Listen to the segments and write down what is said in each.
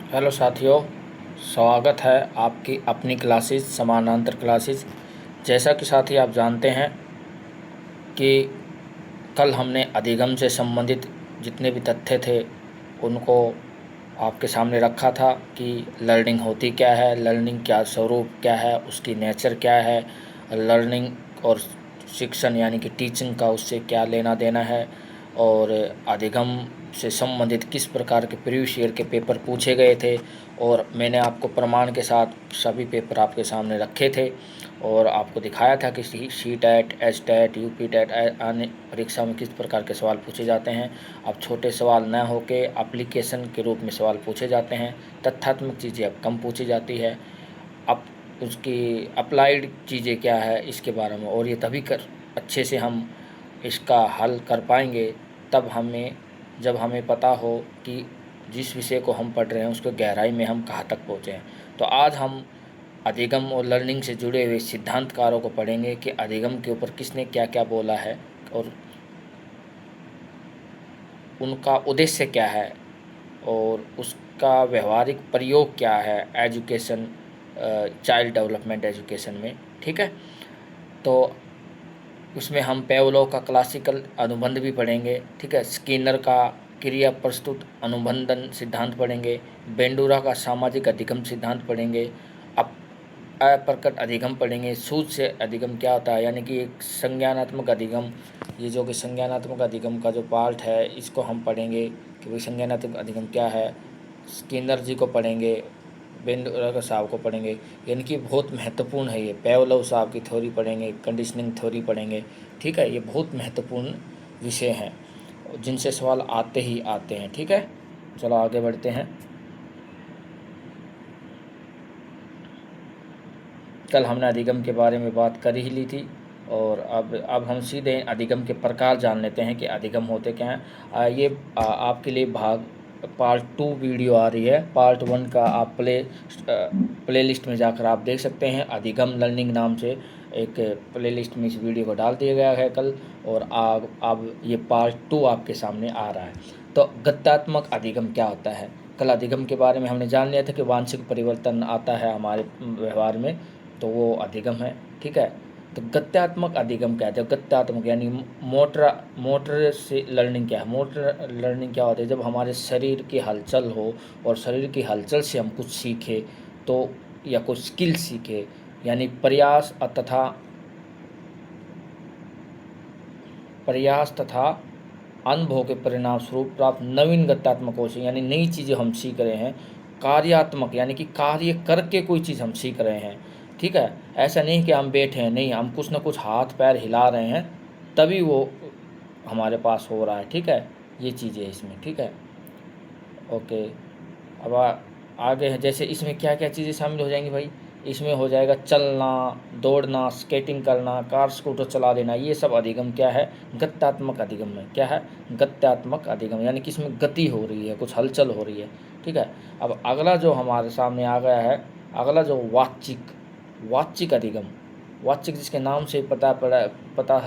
Hello साथियों, स्वागत है आपकी अपनी क्लासेस समानांतर क्लासेस। जैसा कि साथी आप जानते हैं कि कल हमने अधिगम से संबंधित जितने भी तथ्य थे उनको आपके सामने रखा था कि लर्निंग होती क्या है, लर्निंग क्या स्वरूप क्या है, उसकी नेचर क्या है, लर्निंग और शिक्षण यानी कि टीचिंग का उससे क्या लेना देना है, और अधिगम से संबंधित किस प्रकार के प्रीवियस ईयर के पेपर पूछे गए थे। और मैंने आपको प्रमाण के साथ सभी पेपर आपके सामने रखे थे और आपको दिखाया था कि C TET, H TET, UP TET अन्य परीक्षा में किस प्रकार के सवाल पूछे जाते हैं। अब छोटे सवाल न होके एप्लीकेशन के रूप में सवाल पूछे जाते हैं, तथ्यात्मक चीज़ें अब कम पूछी जाती है। अब उसकी अप्लाइड चीज़ें क्या है इसके बारे में, और ये तभी कर अच्छे से हम इसका हल कर पाएंगे जब हमें पता हो कि जिस विषय को हम पढ़ रहे हैं उसको गहराई में हम कहाँ तक पहुँचे हैं। तो आज हम अधिगम और लर्निंग से जुड़े हुए सिद्धांतकारों को पढ़ेंगे कि अधिगम के ऊपर किसने क्या क्या बोला है और उनका उद्देश्य क्या है और उसका व्यवहारिक प्रयोग क्या है एजुकेशन, चाइल्ड डेवलपमेंट एजुकेशन में। ठीक है, तो उसमें हम पेवलोव का क्लासिकल अनुबंध भी पढ़ेंगे। ठीक है, स्किनर का क्रिया प्रस्तुत अनुबंधन सिद्धांत पढ़ेंगे, बेंडूरा का सामाजिक अधिगम सिद्धांत पढ़ेंगे, अब अप्रकट अधिगम पढ़ेंगे, सूझ से अधिगम क्या होता है यानी कि एक संज्ञानात्मक अधिगम। ये जो कि संज्ञानात्मक अधिगम का जो पार्ट है इसको हम पढ़ेंगे कि भाई संज्ञानात्मक अधिगम क्या है। स्किनर जी को पढ़ेंगे, बेंडूरा साहब को पढ़ेंगे, यानी कि बहुत महत्वपूर्ण है। ये पेवलोव साहब की थ्योरी पढ़ेंगे, कंडीशनिंग थ्योरी पढ़ेंगे। ठीक है, ये बहुत महत्वपूर्ण विषय हैं जिनसे सवाल आते ही आते हैं। ठीक है, चलो आगे बढ़ते हैं। कल हमने अधिगम के बारे में बात कर ही ली थी और अब हम सीधे अधिगम के प्रकार जान लेते हैं कि अधिगम होते क्या हैं। ये आपके लिए पार्ट 2 वीडियो आ रही है। पार्ट 1 का आप प्ले लिस्ट में जाकर आप देख सकते हैं। अधिगम लर्निंग नाम से एक प्ले लिस्ट में इस वीडियो को डाल दिया गया है कल, और अब ये पार्ट 2 आपके सामने आ रहा है। तो गत्यात्मक अधिगम क्या होता है? कल अधिगम के बारे में हमने जान लिया था कि वांछित परिवर्तन आता है हमारे व्यवहार में, तो वो अधिगम है। ठीक है, तो गत्यात्मक अधिगम कहते हैं। गत्यात्मक यानी मोटर से लर्निंग क्या है? मोटर लर्निंग क्या होती है? जब हमारे शरीर की हलचल हो और शरीर की हलचल से हम कुछ सीखें, तो या कुछ स्किल सीखें, यानी प्रयास तथा अनुभव के परिणाम स्वरूप प्राप्त नवीन गत्यात्मक कौशल, यानी नई चीज़ें हम सीख रहे हैं। कार्यात्मक यानी कि कार्य करके कोई चीज़ हम सीख रहे हैं। ठीक है, ऐसा नहीं कि हम बैठे हैं, नहीं, हम कुछ ना कुछ हाथ पैर हिला रहे हैं तभी वो हमारे पास हो रहा है। ठीक है, ये चीज़ें इसमें। ठीक है, ओके। अब आगे है, जैसे इसमें क्या क्या चीज़ें शामिल हो जाएंगी भाई? इसमें हो जाएगा चलना, दौड़ना, स्केटिंग करना, कार स्कूटर चला लेना। ये सब अधिगम क्या है? गत्यात्मक अधिगम में क्या है? गत्यात्मक अधिगम, यानी कि इसमें गति हो रही है, कुछ हलचल हो रही है। ठीक है, अब अगला जो हमारे सामने आ गया है, अगला जो वाचिक अधिगम। वाचिक जिसके नाम से पता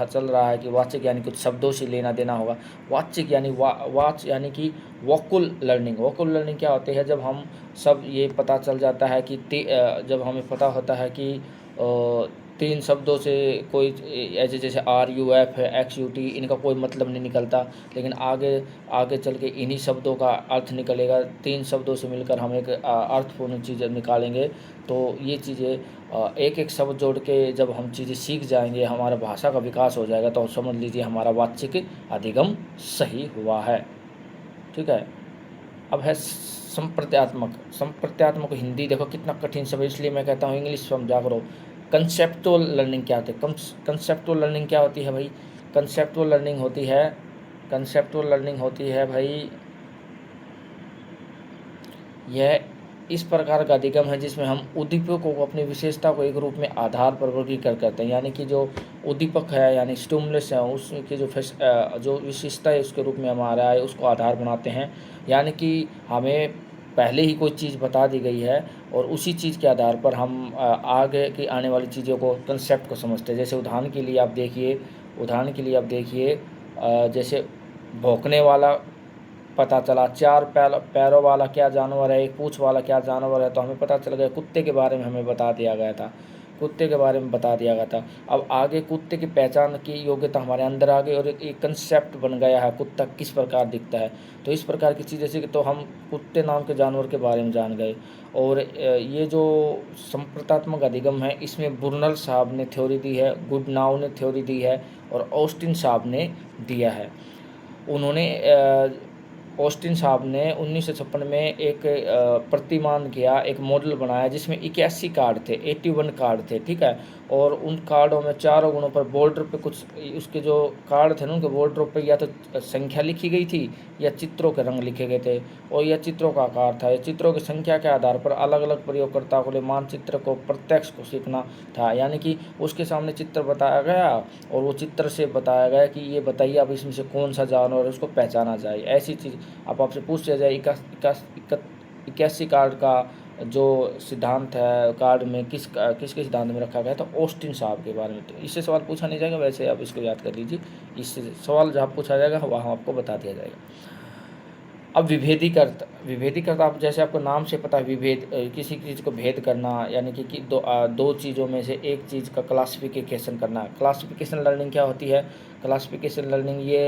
चल रहा है कि वाचिक यानी कुछ शब्दों से लेना देना होगा। वाचिक यानी वाच यानी कि वोकुल लर्निंग। वोकुल लर्निंग क्या होती है? जब हम सब ये पता चल जाता है कि जब हमें पता होता है कि 3 शब्दों से कोई ऐसे जैसे RUF है, XUT, इनका कोई मतलब नहीं निकलता, लेकिन आगे आगे चल के इन्हीं शब्दों का अर्थ निकलेगा। 3 शब्दों से मिलकर हम एक अर्थपूर्ण चीज़ निकालेंगे। तो ये चीज़ें एक एक शब्द जोड़ के जब हम चीज़ें सीख जाएंगे, हमारा भाषा का विकास हो जाएगा, तो समझ लीजिए हमारा वाचिक अधिगम सही हुआ है। ठीक है, अब है संप्रत्यात्मक हिंदी देखो कितना कठिन शब्द, इसलिए मैं कहता हूँ इंग्लिश समझा करो। कंसेप्चुअल लर्निंग क्या होती है? कंसेप्चुअल लर्निंग क्या होती है भाई? कंसेप्चुअल लर्निंग होती है भाई, यह इस प्रकार का अधिगम है जिसमें हम उद्दीपकों को अपनी विशेषता को एक रूप में आधार पर वर्गीकृत करते हैं। यानी कि जो उद्दीपक है यानी स्टिमुलस है, उसकी जो विशेषता है उसके रूप में हम आ रहा है उसको आधार बनाते हैं। यानी कि हमें पहले ही कोई चीज़ बता दी गई है और उसी चीज़ के आधार पर हम आगे की आने वाली चीज़ों को, कंसेप्ट को समझते हैं। जैसे उदाहरण के लिए आप देखिए, जैसे भौंकने वाला पता चला। 4 पैरों वाला क्या जानवर है, एक पूँछ वाला क्या जानवर है, तो हमें पता चल गया। कुत्ते के बारे में हमें बता दिया गया था, कुत्ते के बारे में बता दिया गया था। अब आगे कुत्ते की पहचान की योग्यता हमारे अंदर आ गई और एक कंसेप्ट बन गया है कुत्ता किस प्रकार दिखता है। तो इस प्रकार की चीज़ जैसे कि तो हम कुत्ते नाम के जानवर के बारे में जान गए। और ये जो संप्रतात्मक अधिगम है, इसमें बुर्नल साहब ने थ्योरी दी है, गुडनाउ ने थ्योरी दी है और ऑस्टिन साहब ने दिया है। उन्होंने ऑस्टिन साहब ने 1956 में एक प्रतिमान किया, एक मॉडल बनाया जिसमें 81 कार्ड थे, 81 कार्ड थे, ठीक है। और उन कार्डों में चारों गुणों पर बॉर्डर पे कुछ उसके जो कार्ड थे ना, उनके बॉर्डर पे या तो संख्या लिखी गई थी या चित्रों के रंग लिखे गए थे और यह चित्रों का आकार था। यह चित्रों की संख्या के आधार पर अलग अलग प्रयोगकर्ताओं के लिए मानचित्र को प्रत्यक्ष को सीखना था, यानी कि उसके सामने चित्र बताया गया और वो चित्र से बताया गया कि ये बताइए अब इसमें से कौन सा जानवर है, उसको पहचाना जाए। ऐसी चीज़ अब आपसे पूछ लिया जाए 81 कार्ड का जो सिद्धांत है कार्ड में किसके सिद्धांत में रखा गया, तो ऑस्टिन साहब के बारे में। तो इससे सवाल पूछा नहीं जाएगा, वैसे आप इसको याद कर लीजिए। इससे सवाल जहाँ पूछा जाएगा वहाँ आपको बता दिया जाएगा। अब विभेदीकर्ता आप जैसे आपको नाम से पता है, विभेद किसी चीज़ को भेद करना, यानी कि दो चीज़ों में से एक चीज़ का क्लासिफिकेशन करना। क्लासिफिकेशन लर्निंग क्या होती है? क्लासिफिकेशन लर्निंग ये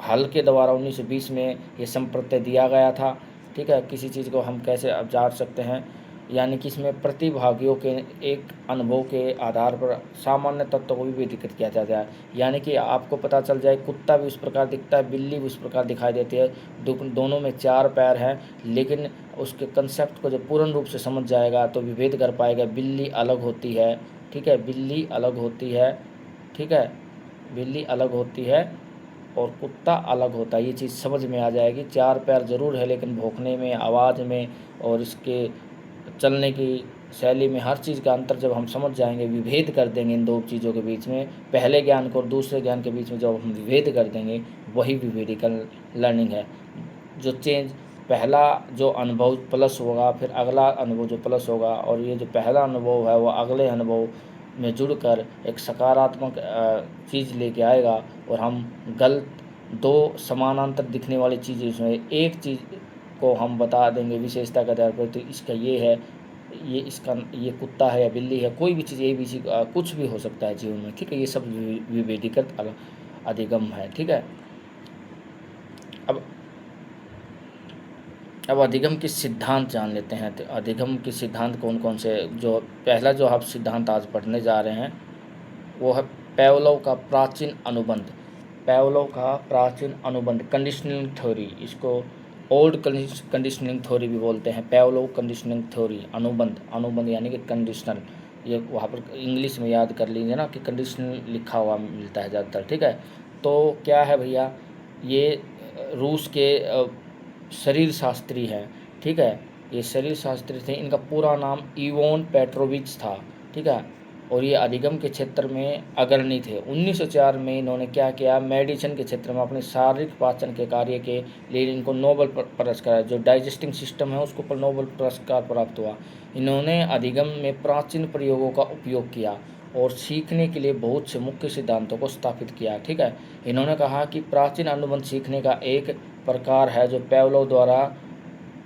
हल के द्वारा 1920 में ये संप्रत्यय दिया गया था, ठीक है। किसी चीज़ को हम कैसे अब जांच सकते हैं, यानी कि इसमें प्रतिभागियों के एक अनुभव के आधार पर सामान्य तत्वों को भी विधिकृत किया जाता है। यानी कि आपको पता चल जाए कुत्ता भी उस प्रकार दिखता है, बिल्ली भी उस प्रकार दिखाई देती है, दोनों में 4 पैर हैं, लेकिन उसके कंसेप्ट को जब पूर्ण रूप से समझ जाएगा तो विभेद कर पाएगा। बिल्ली अलग होती है, ठीक है, बिल्ली अलग होती है, ठीक है, बिल्ली अलग होती है और कुत्ता अलग होता है। ये चीज़ समझ में आ जाएगी। 4 पैर ज़रूर है, लेकिन भौंकने में, आवाज़ में और इसके चलने की शैली में हर चीज़ का अंतर जब हम समझ जाएंगे, विभेद कर देंगे इन दो चीज़ों के बीच में, पहले ज्ञान को और दूसरे ज्ञान के बीच में जब हम विभेद कर देंगे, वही विभेदिकल लर्निंग है। जो चेंज पहला जो अनुभव प्लस होगा, फिर अगला अनुभव जो प्लस होगा, और ये जो पहला अनुभव है वो अगले अनुभव में जुड़कर एक सकारात्मक चीज़ लेके आएगा और हम गलत दो समानांतर दिखने वाली चीज़ें इसमें एक चीज़ को हम बता देंगे विशेषता के आधार पर, तो इसका ये है, ये इसका ये कुत्ता है या बिल्ली है, कोई भी चीज़ ये भी कुछ भी हो सकता है जीवन में, ठीक है। ये सब विभेदीकृत अधिगम है, ठीक है। अब अधिगम के सिद्धांत जान लेते हैं। तो अधिगम के सिद्धांत कौन कौन से? जो पहला जो आप सिद्धांत आज पढ़ने जा रहे हैं वो है पेवलोव का प्राचीन अनुबंध। पेवलोव का प्राचीन अनुबंध, कंडीशनिंग थ्योरी, इसको ओल्ड कंडीशनिंग थ्योरी भी बोलते हैं। पेवलोव कंडीशनिंग थ्योरी, अनुबंध यानी कि कंडीशनल। ये वहाँ पर इंग्लिश में याद कर लीजिए ना कि कंडीशनल लिखा हुआ मिलता है ज़्यादातर, ठीक है। तो क्या है भैया, ये रूस के शरीर शास्त्री हैं, ठीक है। ये शरीर शास्त्री थे, इनका पूरा नाम इवोन पेट्रोविच था, ठीक है। और ये अधिगम के क्षेत्र में अग्रणी थे। 1904 में इन्होंने क्या किया, मेडिसिन के क्षेत्र में अपने शारीरिक पाचन के कार्य के लिए इनको नोबेल पुरस्कार, जो डाइजेस्टिंग सिस्टम है उसके ऊपर नोबेल पुरस्कार प्राप्त हुआ। इन्होंने अधिगम में प्राचीन प्रयोगों का उपयोग किया और सीखने के लिए बहुत से मुख्य सिद्धांतों को स्थापित किया, ठीक है। इन्होंने कहा कि प्राचीन अनुबंध सीखने का एक प्रकार है जो पेवलोव द्वारा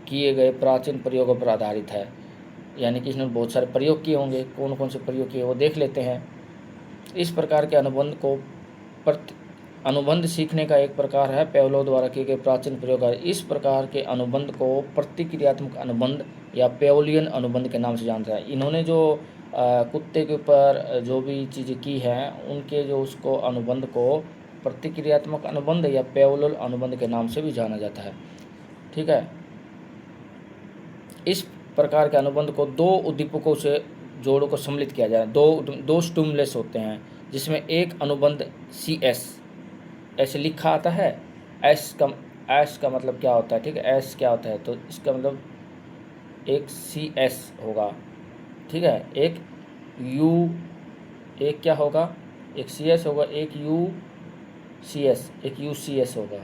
किए गए प्राचीन प्रयोगों पर आधारित है। यानी कि इसने बहुत सारे प्रयोग किए होंगे, कौन कौन से प्रयोग किए वो देख लेते हैं। इस प्रकार के अनुबंध सीखने का एक प्रकार है पेवलोव द्वारा किए गए प्राचीन प्रयोग है। इस प्रकार के अनुबंध को प्रतिक्रियात्मक अनुबंध या पेवलियन अनुबंध के नाम से जानता है। इन्होंने जो कुत्ते के ऊपर जो भी चीज़ें की हैं उनके जो उसको अनुबंध को प्रतिक्रियात्मक अनुबंध या पेवलोव अनुबंध के नाम से भी जाना जाता है, ठीक है। इस प्रकार के अनुबंध को दो उद्दीपकों से जोड़ों को सम्मिलित किया जाए। दो स्टिमुलस होते हैं जिसमें एक अनुबंध CS ऐसे लिखा आता है। एस का मतलब क्या होता है, ठीक है, एस क्या होता है, तो इसका मतलब एक CS होगा, ठीक है, एक क्या होगा, एक CS होगा, एक UCS होगा,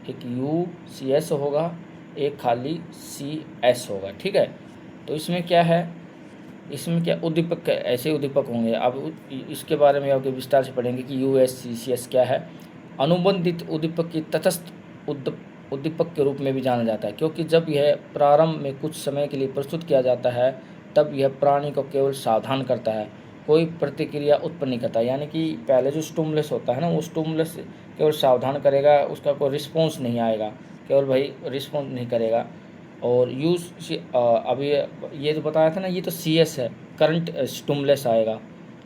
एक UCS होगा, एक खाली CS होगा, ठीक है। तो इसमें क्या है, इसमें क्या उद्दीपक, ऐसे उद्दीपक होंगे। अब इसके बारे में आपके विस्तार से पढ़ेंगे कि USCCS क्या है। अनुबंधित उद्दीपक की तटस्थ उद्दीपक के रूप में भी जाना जाता है, क्योंकि जब यह प्रारंभ में कुछ समय के लिए प्रस्तुत किया जाता है तब यह प्राणी को केवल सावधान करता है, कोई प्रतिक्रिया उत्पन्न नहीं करता। यानी कि पहले जो स्टिमुलस होता है ना, वो स्टिमुलस केवल सावधान करेगा, उसका कोई रिस्पॉन्स नहीं आएगा, केवल भाई रिस्पॉन्स नहीं करेगा। और अभी ये जो बताया था ना, ये तो CS है, करंट स्टिमुलस आएगा।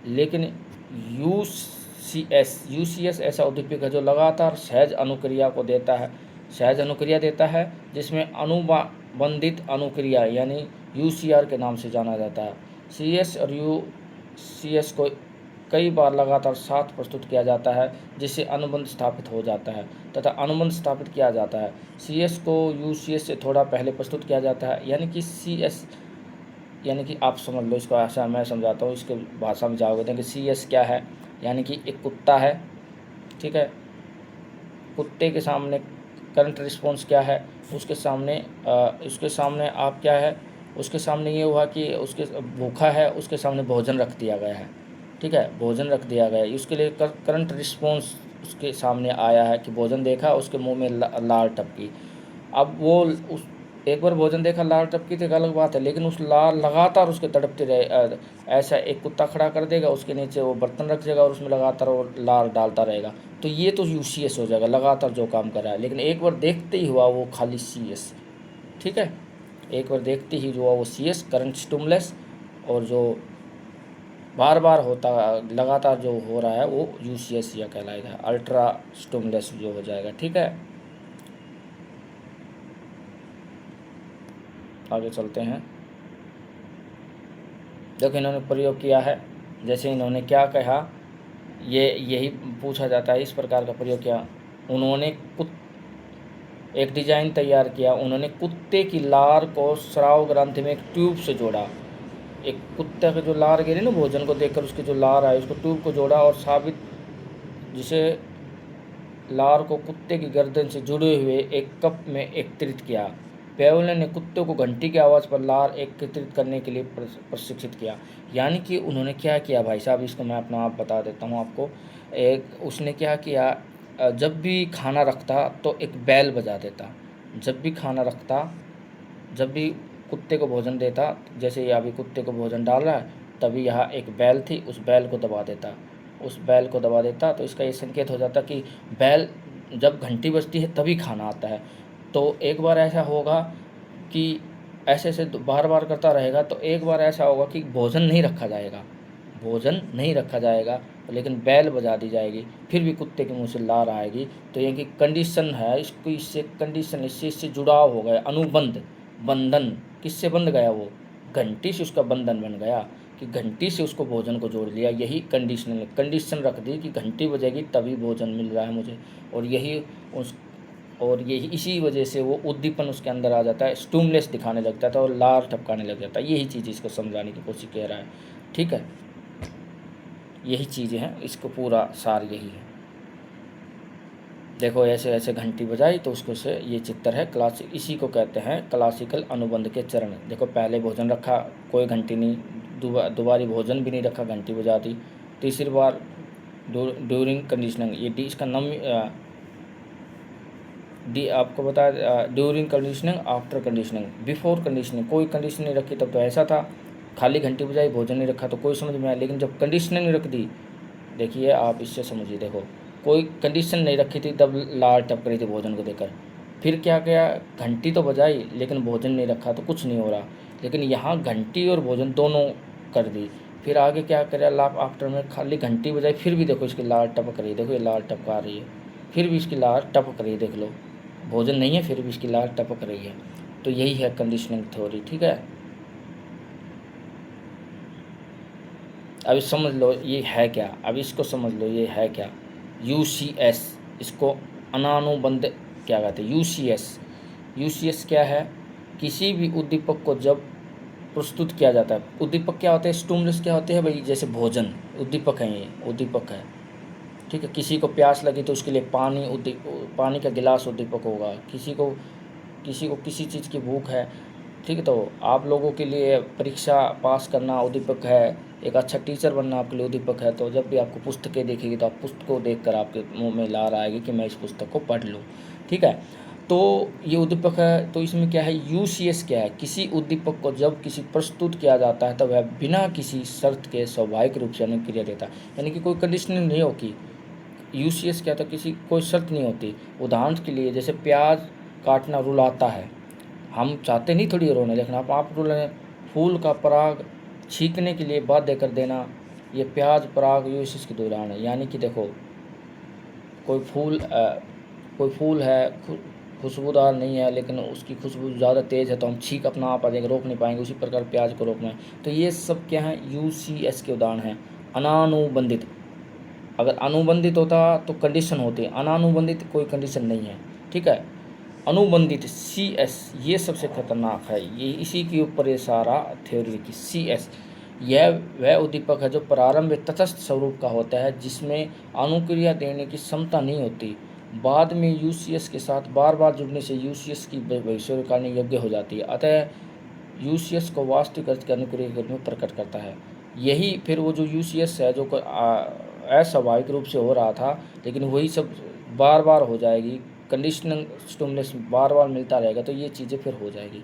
लेकिन UCS ऐसा उद्दीपक है जो लगातार सहज अनुक्रिया को देता है, सहज अनुक्रिया देता है, जिसमें अनुबंधित अनुक्रिया यानी UCR के नाम से जाना जाता है। CS और UCS को कई बार लगातार साथ प्रस्तुत किया जाता है, जिससे अनुबंध स्थापित हो जाता है तथा अनुबंध स्थापित किया जाता है। CS को UCS से थोड़ा पहले प्रस्तुत किया जाता है, यानी कि CS, यानी कि आप समझ लो इसको, ऐसा मैं समझाता हूँ, इसके भाषा में जाओगे तो कि CS क्या है, यानी कि एक कुत्ता है, ठीक है, कुत्ते के सामने करंट रिस्पॉन्स क्या है, उसके सामने आप क्या है, उसके सामने ये हुआ कि उसके भूखा है, उसके सामने भोजन रख दिया गया है, ठीक है, भोजन रख दिया गया है, उसके लिए करंट रिस्पॉन्स उसके सामने आया है कि भोजन देखा, उसके मुंह में लार टपकी। अब वो उस एक बार भोजन देखा, लार टपकी तो एक अलग बात है, लेकिन उस लार लगातार उसके तड़पते रहे। ऐसा एक कुत्ता खड़ा कर देगा, उसके नीचे वो बर्तन रख देगा और उसमें लगातार वो लार डालता रहेगा, तो ये तो UCS हो जाएगा, लगातार जो काम कर रहा है। लेकिन एक बार देखते ही हुआ वो खाली CS, ठीक है, एक बार देखते ही जो हुआ वो CS, करंट स्टिमुलस, और जो बार बार होता लगातार जो हो रहा है वो UCS या कहलाएगा, अल्ट्रा स्टिमुलस जो हो जाएगा, ठीक है। आगे चलते हैं। देखो इन्होंने प्रयोग किया है, जैसे इन्होंने क्या कहा, यही पूछा जाता है, इस प्रकार का प्रयोग किया। उन्होंने एक डिजाइन तैयार किया, उन्होंने कुत्ते की लार को स्राव ग्रंथि में एक ट्यूब से जोड़ा। एक कुत्ते के जो लार गिरी ना भोजन को देखकर, उसके जो लार आए उसको ट्यूब को जोड़ा और साबित, जिसे लार को कुत्ते की गर्दन से जुड़े हुए एक कप में एकत्रित किया। पेवले ने कुत्ते को घंटी की आवाज़ पर लार एकत्रित करने के लिए प्रशिक्षित किया। यानी कि उन्होंने क्या किया भाई साहब, इसको मैं अपना आप बता देता हूँ आपको। उसने क्या किया, जब भी खाना रखता तो एक बैल बजा देता, जब भी खाना रखता, जब भी कुत्ते को भोजन देता, जैसे ये अभी कुत्ते को भोजन डाल रहा है, तभी यहाँ एक बैल थी, उस बैल को दबा देता, उस बैल को दबा देता, तो इसका ये संकेत हो जाता कि बैल जब घंटी बजती है तभी खाना आता है। तो एक बार ऐसा होगा कि ऐसे बार बार करता रहेगा, तो एक बार ऐसा होगा कि भोजन नहीं रखा जाएगा, भोजन नहीं रखा जाएगा, लेकिन बैल बजा दी जाएगी, फिर भी कुत्ते के मुंह से लार आएगी। तो ये कि कंडीशन है, इसको इससे कंडीशन, इससे जुड़ाव हो गया, अनुबंध, बंधन, किससे बंध गया, वो घंटी से उसका बंधन बन गया कि घंटी से उसको भोजन को जोड़ लिया। यही कंडीशन रख दी कि घंटी बजेगी तभी भोजन मिल रहा है मुझे, और यही इसी वजह से वो उद्दीपन उसके अंदर आ जाता है, स्टिमुलस दिखाने लग जाता है और लार टपकाने लग जाता है। यही चीज़ इसको समझाने की कोशिश कह रहा है, ठीक है, यही चीज़ें हैं, इसको पूरा सार यही है। देखो ऐसे ऐसे घंटी बजाई तो उसको से ये चित्र है क्लासिक, इसी को कहते हैं क्लासिकल अनुबंध के चरण। देखो पहले भोजन रखा, कोई घंटी नहीं, दोबारी भोजन भी नहीं रखा, घंटी बजा दी। तीसरी बार ड्यूरिंग कंडीशनिंग, ये डी इसका नाम डी आपको बता, during conditioning, after conditioning, before conditioning, कोई कंडीशन नहीं रखी तब तो ऐसा था, खाली घंटी बजाई भोजन नहीं रखा तो कोई समझ में आया। लेकिन जब कंडीशनिंग रख दी, देखिए आप इससे समझिए, देखो कोई कंडीशन नहीं रखी थी तब लार टपक रही थी भोजन को देकर, फिर क्या किया, घंटी तो बजाई लेकिन भोजन नहीं रखा तो कुछ नहीं हो रहा, लेकिन यहाँ घंटी और भोजन दोनों कर दी। फिर आगे क्या करे, लाभ आफ्टर में खाली घंटी बजाई, फिर भी देखो इसकी लार टपक रही है, देखो ये लार टपका रही है, फिर भी इसकी लार टपक रही है, देख लो भोजन नहीं है फिर भी इसकी लार टपक रही है। तो यही है कंडीशनिंग थ्योरी, ठीक है। अब समझ लो ये है क्या, अब इसको समझ लो ये है क्या, UCS, इसको अनानुबंध क्या कहते हैं, UCS क्या है, किसी भी उद्दीपक को जब प्रस्तुत किया जाता है, उद्दीपक क्या होते हैं, स्टिमुलस क्या होते हैं भाई, जैसे भोजन उद्दीपक है, ये उद्दीपक है, ठीक है। किसी को प्यास लगी तो उसके लिए पानी का गिलास उद्दीपक होगा, किसी को किसी चीज़ की भूख है, ठीक है, तो आप लोगों के लिए परीक्षा पास करना उद्दीपक है, एक अच्छा टीचर बनना आपके लिए उद्दीपक है। तो जब भी आपको पुस्तकें देखेगी तो आप पुस्तक को देखकर आपके मुंह में लार आएगी कि मैं इस पुस्तक को पढ़ लूँ। ठीक है। तो ये उद्दीपक है, तो इसमें क्या है, यूसीएस क्या है, किसी उद्दीपक को जब किसी प्रस्तुत किया जाता है तब वह बिना किसी शर्त के स्वाभाविक रूप से अनुक्रिया देता है, यानी कि कोई कंडीशनिंग नहीं होगी। यूसीएस क्या था, किसी कोई शर्त नहीं होती। उदाहरण के लिए जैसे प्याज काटना रुलाता है, हम चाहते नहीं थोड़ी रोने, लेकिन आप रुलाएं। फूल का पराग छींकने के लिए बाध्य कर देना, ये प्याज पराग यूसीएस की उदाहरण है। यानी कि देखो, कोई फूल है, खुशबूदार नहीं है, लेकिन उसकी खुशबू ज़्यादा तेज़ है तो हम छींक अपना आप आ जाएंगे, रोक नहीं पाएंगे। उसी प्रकार प्याज को रोकना है। तो ये सब क्या है, यूसीएस के उदाहरण हैं। अनानुबंधित, अगर अनुबंधित होता तो कंडीशन होती है, अनानुबंधित कोई कंडीशन नहीं है, ठीक है। अनुबंधित CS, ये सबसे खतरनाक है, ये इसी के ऊपर ये सारा थ्योरी की। CS यह वह उद्दीपक है जो प्रारंभ में तटस्थ स्वरूप का होता है, जिसमें अनुक्रिया देने की क्षमता नहीं होती। बाद में यूसीएस के साथ बार बार जुड़ने से यूसीएस की भविष्यवाणी करने योग्य हो जाती है। अतः यूसीएस को वास्तविक अर्थ के अनुक्रिया के रूप में प्रकट करता है। यही फिर वो जो यूसीएस है जो अस्वाभाविक रूप से हो रहा था, लेकिन वही सब बार बार हो जाएगी, कंडीशनल स्टिमुलस बार बार मिलता रहेगा, तो ये चीज़ें फिर हो जाएगी।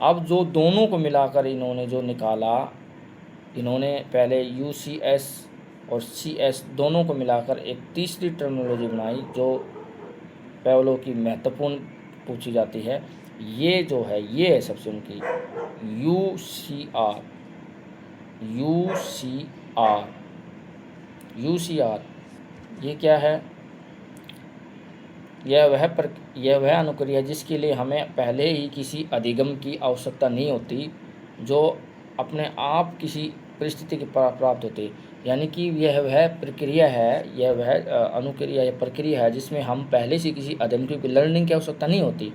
अब जो दोनों को मिलाकर इन्होंने जो निकाला, इन्होंने पहले यूसीएस और सीएस दोनों को मिलाकर एक तीसरी टर्मिनोलॉजी बनाई जो पैवलोव की महत्वपूर्ण पूछी जाती है। ये जो है, ये है सबसे उनकी यूसीआर। यूसीआर यूसीआर ये क्या है, यह वह अनुक्रिया जिसके लिए हमें पहले ही किसी अधिगम की आवश्यकता नहीं होती, जो अपने आप किसी परिस्थिति की प्राप्त होती है। यानी कि यह वह प्रक्रिया है, यह वह अनुक्रिया या प्रक्रिया है जिसमें हम पहले से किसी अधिगम की लर्निंग की आवश्यकता नहीं होती,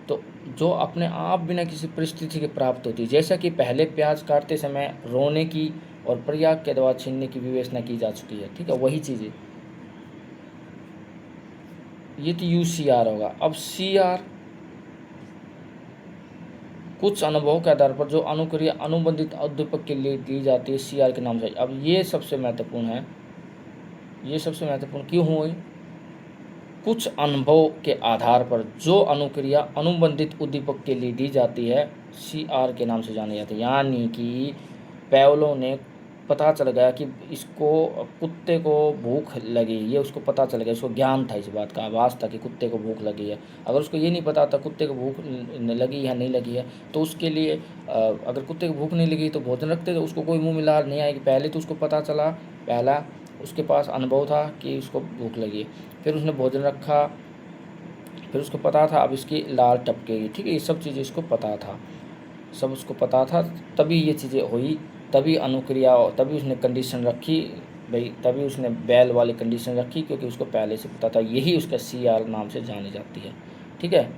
तो जो अपने आप बिना किसी परिस्थिति की प्राप्त होती है। जैसा कि पहले प्याज काटते समय रोने की और प्रयाग के दवा छीनने की विवेचना की जा चुकी है, ठीक है, वही चीज़ें। ये तो यूसीआर होगा। अब सीआर, कुछ अनुभव के आधार पर जो अनुक्रिया अनुबंधित उद्दीपक के लिए दी जाती है, सीआर के नाम से। अब ये सबसे महत्वपूर्ण है, ये सबसे महत्वपूर्ण क्यों हुई, कुछ अनुभव के आधार पर जो अनुक्रिया अनुबंधित उद्दीपक के लिए दी जाती है, सीआर के नाम से जानी जाती है। यानी कि पैवलोव ने पता चल गया कि इसको, कुत्ते को भूख लगी, ये उसको पता चल गया, इसको ज्ञान था, इस बात का आभास था कि कुत्ते को भूख लगी है। अगर उसको ये नहीं पता था कुत्ते को भूख लगी है नहीं लगी है, तो उसके लिए अगर कुत्ते को भूख नहीं लगी तो भोजन रखते तो उसको कोई मुँह में लार नहीं आएगी। पहले तो उसको पता चला, पहला उसके पास अनुभव था कि उसको भूख लगी, फिर उसने भोजन रखा, फिर उसको पता था अब इसकी लार टपकेगी, ठीक है, ये सब चीज़ें इसको पता था, सब उसको पता था, तभी ये चीज़ें हुई, तभी अनुक्रिया, तभी उसने कंडीशन रखी भाई, तभी उसने बैल वाली कंडीशन रखी, क्योंकि उसको पहले से पता था। यही उसका सीआर नाम से जानी जाती है, ठीक है,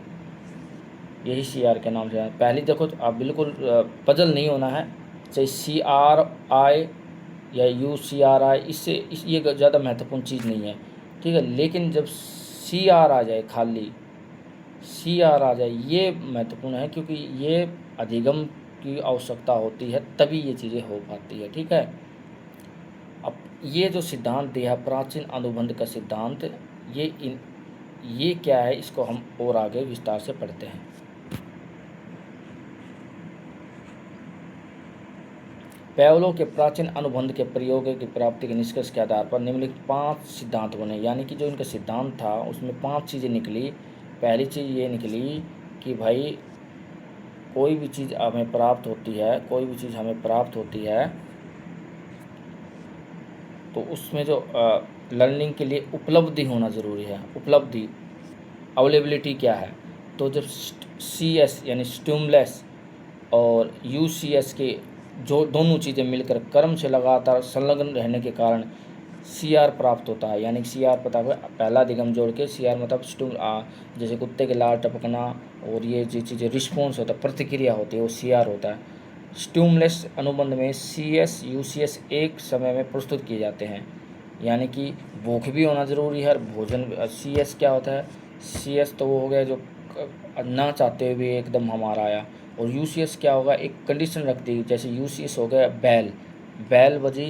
यही सीआर के नाम से है। पहले देखो तो आप बिल्कुल पजल नहीं होना है, चाहे CRI या UCRI, ये ज़्यादा महत्वपूर्ण चीज़ नहीं है, ठीक है। लेकिन जब CR आ जाए, खाली CR आ जाए, ये महत्वपूर्ण है, क्योंकि ये अधिगम की आवश्यकता होती है, तभी ये चीज़ें हो पाती है, ठीक है। अब ये जो सिद्धांत दिया प्राचीन अनुबंध का सिद्धांत, ये क्या है, इसको हम और आगे विस्तार से पढ़ते हैं। पैवलोव के प्राचीन अनुबंध के प्रयोग की प्राप्ति के निष्कर्ष के आधार पर निम्नलिखित 5 सिद्धांत बने। यानी कि जो इनका सिद्धांत था उसमें 5 चीज़ें निकली। पहली चीज़ ये निकली कि भाई कोई भी चीज़ हमें प्राप्त होती है, कोई भी चीज़ हमें प्राप्त होती है, तो उसमें जो लर्निंग के लिए उपलब्धि होना ज़रूरी है। उपलब्धि, अवेलेबिलिटी क्या है, तो जब CS यानी स्टिमुलस और UCS के जो दोनों चीज़ें मिलकर कर्म से लगातार संलग्न रहने के कारण CR प्राप्त होता है। यानी CR पता है, पहला अधिगम जोड़ के CR मतलब जैसे कुत्ते के लार टपकना और ये जो चीज़ें रिस्पॉन्स होता है, प्रतिक्रिया होती है, वो CR होता है। स्टिमुलस अनुबंध में CS UCS एक समय में प्रस्तुत किए जाते हैं। यानी कि भूख भी होना ज़रूरी है, भोजन। CS क्या होता है, CS तो वो हो गया जो ना चाहते हुए एकदम हमारा आया, और UCS क्या होगा, एक कंडीशन रख दी, जैसे UCS हो गया बैल बजी,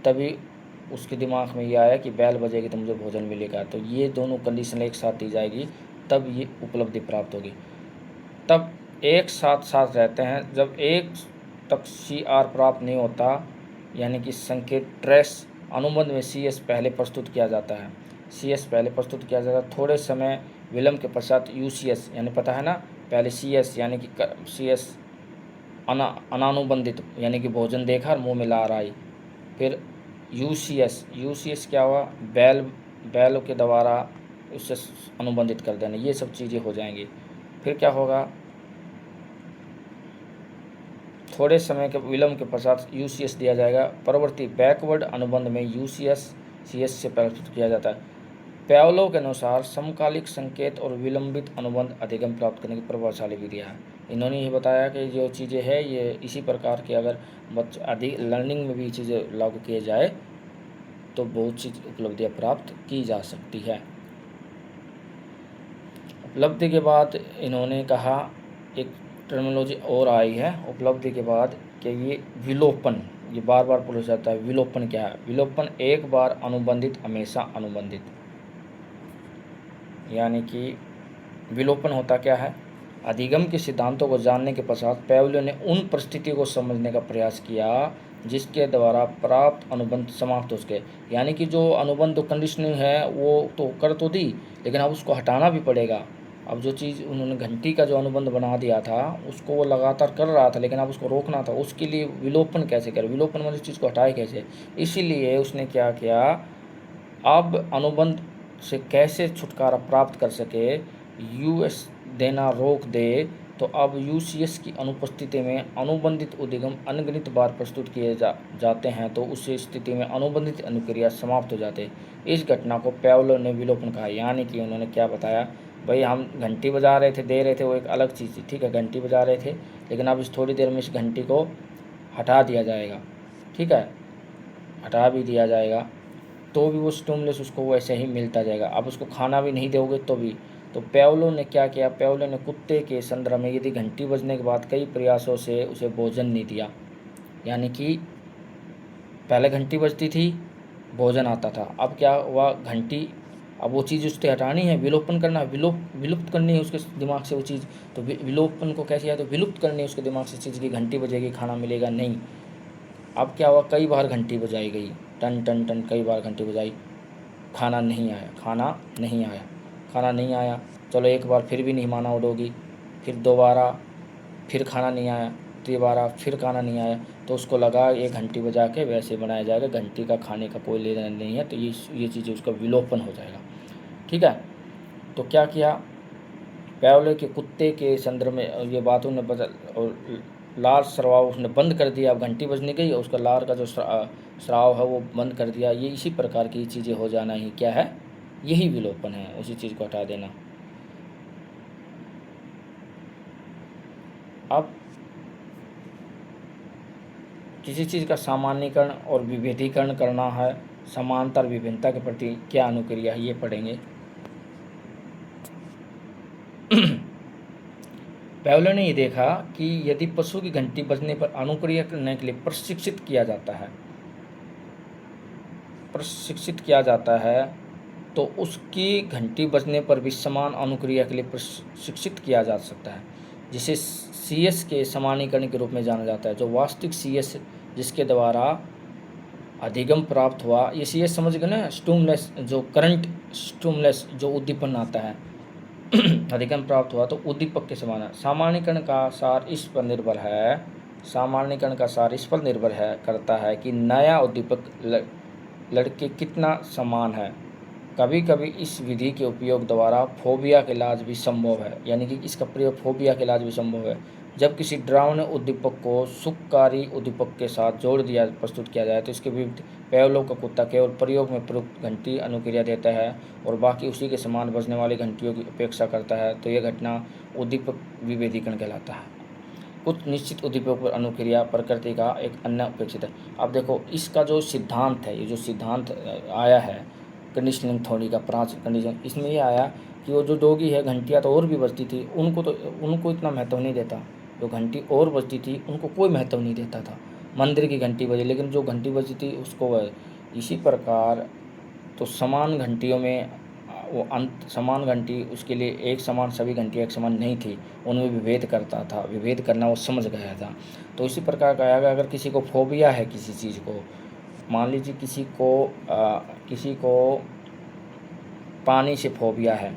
तभी उसके दिमाग में ये आया कि बैल बजेगी तो मुझे भोजन मिलेगा, तो ये दोनों कंडीशन एक साथ दी जाएगी, तब ये उपलब्धि प्राप्त होगी। तब एक साथ साथ रहते हैं, जब एक तक CR प्राप्त नहीं होता, यानी कि संकेत ट्रेस अनुबंध में CS पहले प्रस्तुत किया जाता है। CS पहले प्रस्तुत किया जाता है, थोड़े समय विलंब के पश्चात UCS, यानी पता है ना, पहले CS यानी कि CS अनानुबंधित, यानी कि भोजन देखा और मुँह में ला रहा है। फिर UCS क्या हुआ, बैल के द्वारा उससे अनुबंधित कर देना, ये सब चीज़ें हो जाएंगी। फिर क्या होगा, थोड़े समय के विलंब के पश्चात UCS दिया जाएगा। परवर्ती बैकवर्ड अनुबंध में UCS CS से प्रस्तुत किया जाता है। पावलोव के अनुसार समकालिक संकेत और विलंबित अनुबंध अधिगम प्राप्त करने की प्रभावशाली विधियाँ हैं। इन्होंने ये बताया कि जो चीज़ें हैं ये इसी प्रकार की अगर बच्चे अधिक लर्निंग में भी चीज़ें लागू किए जाए तो बहुत सी उपलब्धियाँ प्राप्त की जा सकती है। उपलब्धि के बाद इन्होंने कहा एक टर्मिनोलॉजी और आई है उपलब्धि के बाद कि ये विलोपन, ये बार बार पूछा जाता है, विलोपन क्या है। विलोपन एक बार अनुबंधित हमेशा अनुबंधित, यानी कि विलोपन होता क्या है, अधिगम के सिद्धांतों को जानने के पश्चात पावलोव ने उन परिस्थितियों को समझने का प्रयास किया जिसके द्वारा प्राप्त अनुबंध समाप्त हो सके। यानी कि जो अनुबंध कंडीशनिंग है वो तो कर तो दी, लेकिन अब उसको हटाना भी पड़ेगा। अब जो चीज़ उन्होंने घंटी का जो अनुबंध बना दिया था उसको वो लगातार कर रहा था, लेकिन अब उसको रोकना था। उसके लिए विलोपन कैसे करे, विलोपन मतलब चीज़ को हटाए कैसे। इसीलिए उसने क्या किया, अब अनुबंध से कैसे छुटकारा प्राप्त कर सके, US देना रोक दे, तो अब UCS की अनुपस्थिति में अनुबंधित उद्गम अनगिनत बार प्रस्तुत किए जाते हैं, तो उस स्थिति में अनुबंधित अनुक्रिया समाप्त हो जाते। इस घटना को पावलोव ने विलोपन कहा। यानी कि उन्होंने क्या बताया, भाई हम घंटी बजा रहे थे, दे रहे थे, वो एक अलग चीज़ थी, ठीक है, घंटी बजा रहे थे, लेकिन अब इस थोड़ी देर में इस घंटी को हटा दिया जाएगा, ठीक है, हटा भी दिया जाएगा तो भी वो स्टिमुलस उसको वैसे ही मिलता जाएगा। अब उसको खाना भी नहीं दोगे तो भी। तो पावलोव ने क्या किया, पावलोव ने कुत्ते के संदर्भ में यदि घंटी बजने के बाद कई प्रयासों से उसे भोजन नहीं दिया, यानी कि पहले घंटी बजती थी भोजन आता था, अब क्या हुआ, घंटी, अब वो चीज़ उससे हटानी है, विलोपन करना है, विलुप्त करनी है उसके दिमाग से वो चीज़। तो विलोपन को कैसे है, तो विलुप्त करनी है उसके दिमाग से चीज़ की, घंटी बजेगी खाना मिलेगा नहीं। अब क्या हुआ, कई बार घंटी बजाई गई, टन टन टन, कई बार घंटी बजाई, खाना नहीं आया, खाना नहीं आया, खाना नहीं आया। चलो एक बार फिर भी नहीं माना उड़ोगी, फिर दोबारा फिर खाना नहीं आया, तिबारा फिर खाना नहीं आया, तो उसको लगा ये घंटी बजा के वैसे बनाया जाएगा, घंटी का खाने का कोई लेना नहीं है, तो ये चीज़ उसका विलोपन हो जाएगा, ठीक है। तो क्या किया, पावलोव के कुत्ते के संदर्भ में ये बात उन्होंने बदल और लार स्राव उसने बंद कर दिया। अब घंटी बजने गई और उसका लार का जो स्राव है वो बंद कर दिया। ये इसी प्रकार की चीज़ें हो जाना ही क्या है, यही विलोपन है, उसी चीज़ को हटा देना। अब किसी चीज़ का सामान्यीकरण और विभेदीकरण करना है, समानता और विभिन्नता के प्रति क्या अनुक्रिया है, ये पढ़ेंगे। पावलोव ने ये देखा कि यदि पशु की घंटी बजने पर अनुक्रिया करने के लिए प्रशिक्षित किया जाता है तो उसकी घंटी बजने पर भी समान अनुक्रिया के लिए प्रशिक्षित किया जा सकता है, जिसे CS के समानीकरण के रूप में जाना जाता है। जो वास्तविक CS जिसके द्वारा अधिगम प्राप्त हुआ, ये CS समझ गए ना, स्टिमुलस, जो करंट स्टिमुलस जो उद्दीपन आता है अधिगम प्राप्त हुआ तो उद्दीपक के समान है। सामान्यीकरण का सार इस पर निर्भर करता है कि नया उद्दीपक लड़के कितना समान है। कभी कभी इस विधि के उपयोग द्वारा फोबिया के इलाज भी संभव है, यानी कि इसका प्रयोग फोबिया के इलाज भी संभव है। जब किसी डरावने उद्दीपक को सुखकारी उद्दीपक के साथ प्रस्तुत किया जाए तो इसके विरुद्ध पावलोव का कुत्ता केवल प्रयोग में प्रयुक्त घंटी अनुक्रिया देता है और बाकी उसी के समान बजने वाली घंटियों की अपेक्षा करता है, तो यह घटना उद्दीपक विभेदीकरण कहलाता है। कुछ निश्चित उद्दीपक पर अनुक्रिया प्रकृति का एक अन्य अपेक्षित है। अब देखो इसका जो सिद्धांत है, ये जो सिद्धांत आया है कंडीशनिंग थ्योरी का, प्राचीन कंडीशन, इसमें ये आया कि वो जो डोगी है, घंटियाँ तो और भी बजती थी, उनको इतना महत्व नहीं देता। जो घंटी और बजती थी उनको कोई महत्व नहीं देता था। मंदिर की घंटी बजी, लेकिन जो घंटी बजती थी उसको वह। इसी प्रकार तो समान घंटियों में वो अंत समान घंटी उसके लिए एक समान, सभी घंटियाँ एक समान नहीं थी, उनमें विभेद करता था, विभेद करना वो समझ गया था। तो इसी प्रकार कहा गया अगर किसी को फोबिया है किसी चीज़ को, मान लीजिए किसी को पानी से फोबिया है,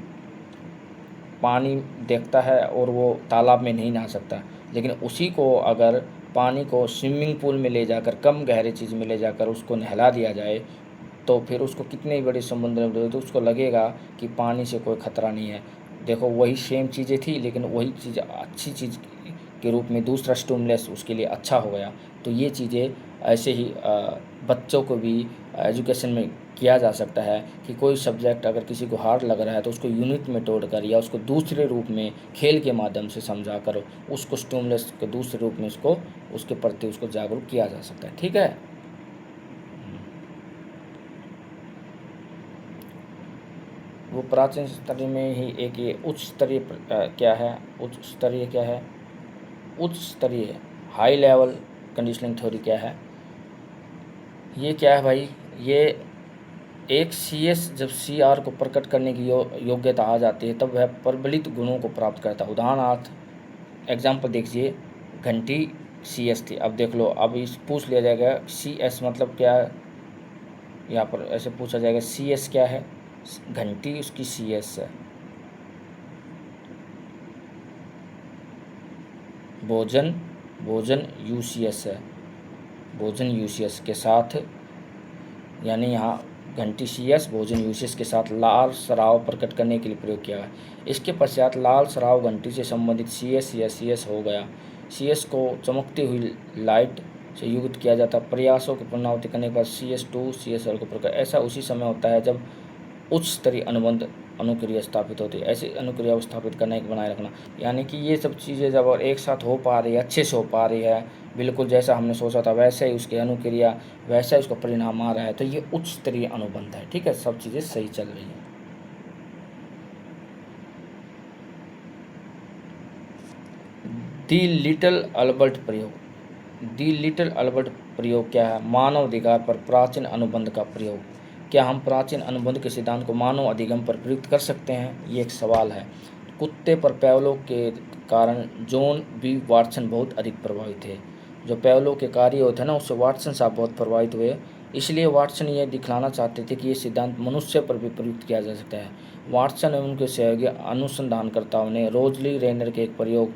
पानी देखता है और वो तालाब में नहीं नहा सकता, लेकिन उसी को अगर पानी को स्विमिंग पूल में ले जाकर, कम गहरे चीज़ में ले जाकर उसको नहला दिया जाए, तो फिर उसको कितने ही बड़े समुद्र में डूबे तो उसको लगेगा कि पानी से कोई ख़तरा नहीं है। देखो वही सेम चीज़ें थी, लेकिन वही चीज़ अच्छी चीज़ के रूप में दूसरा स्टिमुलस उसके लिए अच्छा हो गया। तो ये चीज़ें ऐसे ही बच्चों को भी एजुकेशन में किया जा सकता है कि कोई सब्जेक्ट अगर किसी को हार्ड लग रहा है तो उसको यूनिट में तोड़कर या उसको दूसरे रूप में खेल के माध्यम से समझा कर उसको स्टिमुलस के दूसरे रूप में उसको उसके प्रति उसको जागरूक किया जा सकता है। ठीक है। वो प्राचीन स्तरीय में ही एक ये उच्च स्तरीय क्या है, उच्च स्तरीय क्या है, उच्च स्तरीय हाई लेवल कंडीशनिंग थ्योरी क्या है, ये क्या है भाई, ये एक CS जब CR को प्रकट करने की योग्यता आ जाती है तब वह प्रबलित गुणों को प्राप्त करता है। उदाहरणार्थ एग्जाम्पल देखिए, घंटी CS थी, अब देख लो, अब इस पूछ लिया जाएगा CS मतलब क्या है, यहाँ पर ऐसे पूछा जाएगा CS क्या है, घंटी उसकी CS है। भोजन UCS है, भोजन UCS के साथ, यानी यहाँ घंटी CS भोजन UCS के साथ लाल सराव प्रकट करने के लिए प्रयोग किया है। इसके पश्चात लाल सराव घंटी से संबंधित CS या CS हो गया। CS को चमकती हुई लाइट से युक्त किया जाता, प्रयासों की पुनरावृत्ति करने के बाद CS2 CSL को प्रकट, ऐसा उसी समय होता है जब उच्च स्तरीय अनुबंध अनुक्रिया स्थापित होती है। ऐसी अनुक्रिया को स्थापित करने के बनाए रखना, यानी कि ये सब चीज़ें जब और एक साथ हो पा रही है, अच्छे से हो पा रही है, बिल्कुल जैसा हमने सोचा था वैसे ही उसकी अनुक्रिया, वैसा ही उसका परिणाम आ रहा है, तो ये उच्च स्तरीय अनुबंध है। ठीक है, सब चीज़ें सही चल रही हैं। दी लिटिल अल्बर्ट प्रयोग, दी लिटिल अल्बर्ट प्रयोग क्या है, मानव अधिकार पर प्राचीन अनुबंध का प्रयोग। क्या हम प्राचीन अनुबंध के सिद्धांत को मानव अधिगम पर प्रयुक्त कर सकते हैं, ये एक सवाल है। कुत्ते पर पेवलोव के कारण जॉन बी वाटसन बहुत अधिक प्रभावित थे। जो पेवलोव के कार्य होते हैं ना, उससे वाटसन साहब बहुत प्रभावित हुए, इसलिए वाटसन ये दिखलाना चाहते थे कि ये सिद्धांत मनुष्य पर भी प्रयुक्त किया जा सकता है। वाटसन एवं उनके सहयोगी अनुसंधानकर्ताओं ने रोजली रेनर के एक प्रयोग,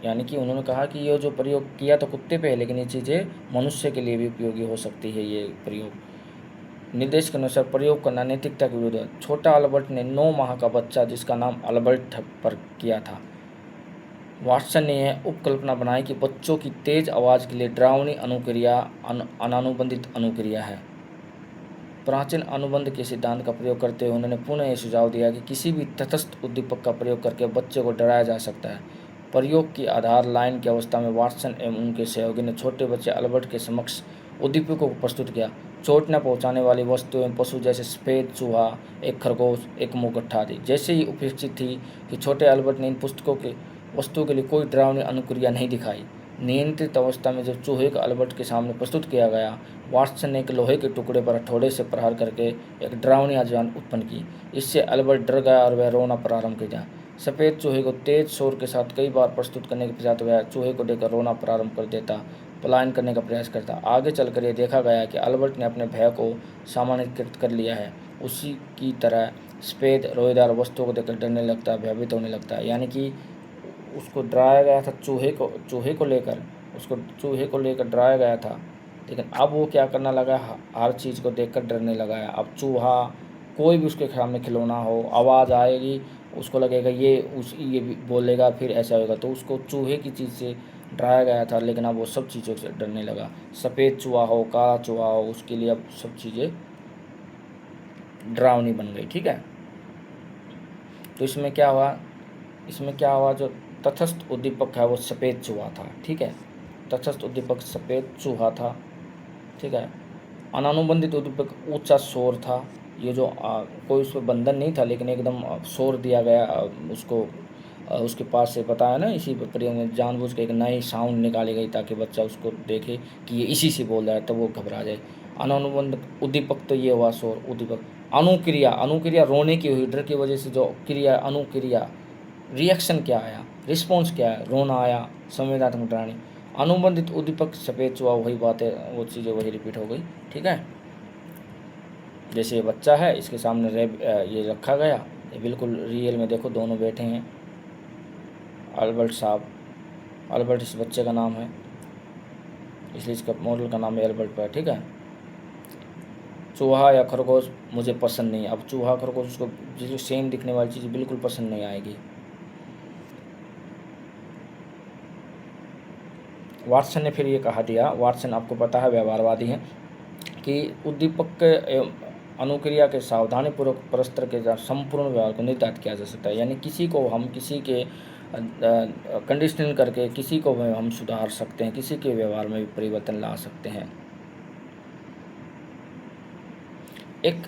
यानी कि उन्होंने कहा कि ये जो प्रयोग किया तो कुत्ते पे है, लेकिन ये चीज़ें मनुष्य के लिए भी उपयोगी हो सकती है। ये प्रयोग निर्देश के अनुसार प्रयोग करना नैतिकता के विरुद्ध है। छोटा अल्बर्ट ने 9 माह का बच्चा जिसका नाम अल्बर्ट पर किया था। वाटसन ने यह उपकल्पना बनाई कि बच्चों की तेज आवाज़ के लिए डरावनी अनुक्रिया अनानुबंधित अनुक्रिया है। प्राचीन अनुबंध के सिद्धांत का प्रयोग करते हुए उन्होंने पुनः यह सुझाव दिया कि किसी भी तटस्थ उद्दीपक का प्रयोग करके बच्चे को डराया जा सकता है। प्रयोग की आधार लाइन की अवस्था में वाटसन एवं उनके सहयोगी ने छोटे बच्चे अल्बर्ट के समक्ष उद्दीपकों को प्रस्तुत किया। चोट न पहुंचाने वाली वस्तु एवं पशु जैसे सफेद चूहा, एक खरगोश, एक मुगट्ठा आदि जैसे ही उपेक्षित थी कि छोटे अल्बर्ट ने इन पुस्तकों के वस्तुओं के लिए कोई डरावनी अनुक्रिया नहीं दिखाई। नियंत्रित अवस्था में जब चूहे को अल्बर्ट के सामने प्रस्तुत किया गया, वाटसन ने एक लोहे के टुकड़े पर हथौड़े से प्रहार करके एक डरावनी आवाज़ उत्पन्न की। इससे अल्बर्ट डर गया और वह रोना प्रारंभ कर दिया। सफ़ेद चूहे को तेज शोर के साथ कई बार प्रस्तुत करने के पश्चात वह चूहे को देखकर रोना प्रारंभ कर देता, पलायन करने का प्रयास करता। आगे चलकर यह देखा गया कि अल्बर्ट ने अपने भय को सामान्यीकृत कर लिया है। उसी की तरह सफ़ेद रोएदार वस्तुओं को देखकर डरने लगता है, भयभीत होने लगता है। यानी कि उसको डराया गया था चूहे को लेकर डराया गया था, लेकिन अब वो क्या करना लगा, हर चीज़ को देखकर डरने लगा है। अब चूहा कोई भी उसके सामने खिलौना हो, आवाज़ आएगी उसको लगेगा ये भी बोलेगा, फिर ऐसा होगा, तो उसको चूहे की चीज़ से डराया गया था, लेकिन अब वो सब चीज़ों से डरने लगा। सफ़ेद चूहा हो, काला चूहा हो, उसके लिए अब सब चीज़ें डरावनी बन गई। ठीक है, तो इसमें क्या हुआ, जो तटस्थ उद्दीपक है वो सफ़ेद चूहा था। ठीक है, तटस्थ उद्दीपक सफ़ेद चूहा था। ठीक है, अनानुबंधित उद्दीपक ऊंचा शोर था। ये जो कोई उस पर बंधन नहीं था, लेकिन एकदम शोर दिया गया उसको, उसके पास से बताया ना, इसी प्रयोग में जानबूझ के एक नई साउंड निकाली गई ताकि बच्चा उसको देखे कि ये इसी से बोल रहा है, तब वो घबरा जाए। अनानुबंध उद्दीपक तो ये हुआ शोर उद्दीपक। अनुक्रिया, अनुक्रिया रोने की हुई, डर की वजह से जो क्रिया अनुक्रिया, रिएक्शन क्या आया, रिस्पॉन्स क्या है, रोना आया, संवेदनात्मक डरानी। अनुबंधित उद्दीपक सफ़ेद चूहा, वही बात है, वो चीज़ें वही रिपीट हो गई। ठीक है, जैसे ये बच्चा है, इसके सामने ये रखा गया, ये बिल्कुल रियल में देखो दोनों बैठे हैं। अल्बर्ट साहब, अल्बर्ट इस बच्चे का नाम है, इसलिए इसका मॉडल का नाम है अल्बर्ट पर। ठीक है, चूहा या खरगोश मुझे पसंद नहीं। अब चूहा खरगोश उसको जो सेम दिखने वाली चीज़ बिल्कुल पसंद नहीं आएगी। वाटसन ने फिर ये कहा दिया, वाटसन आपको पता है व्यवहारवादी हैं, कि उद्दीपक के अनुक्रिया के सावधानीपूर्वक परस्पर के संपूर्ण व्यवहार को निर्धारित किया जा सकता है। यानी किसी को हम किसी के कंडीशनिंग करके किसी को हम सुधार सकते हैं, किसी के व्यवहार में भी परिवर्तन ला सकते हैं। एक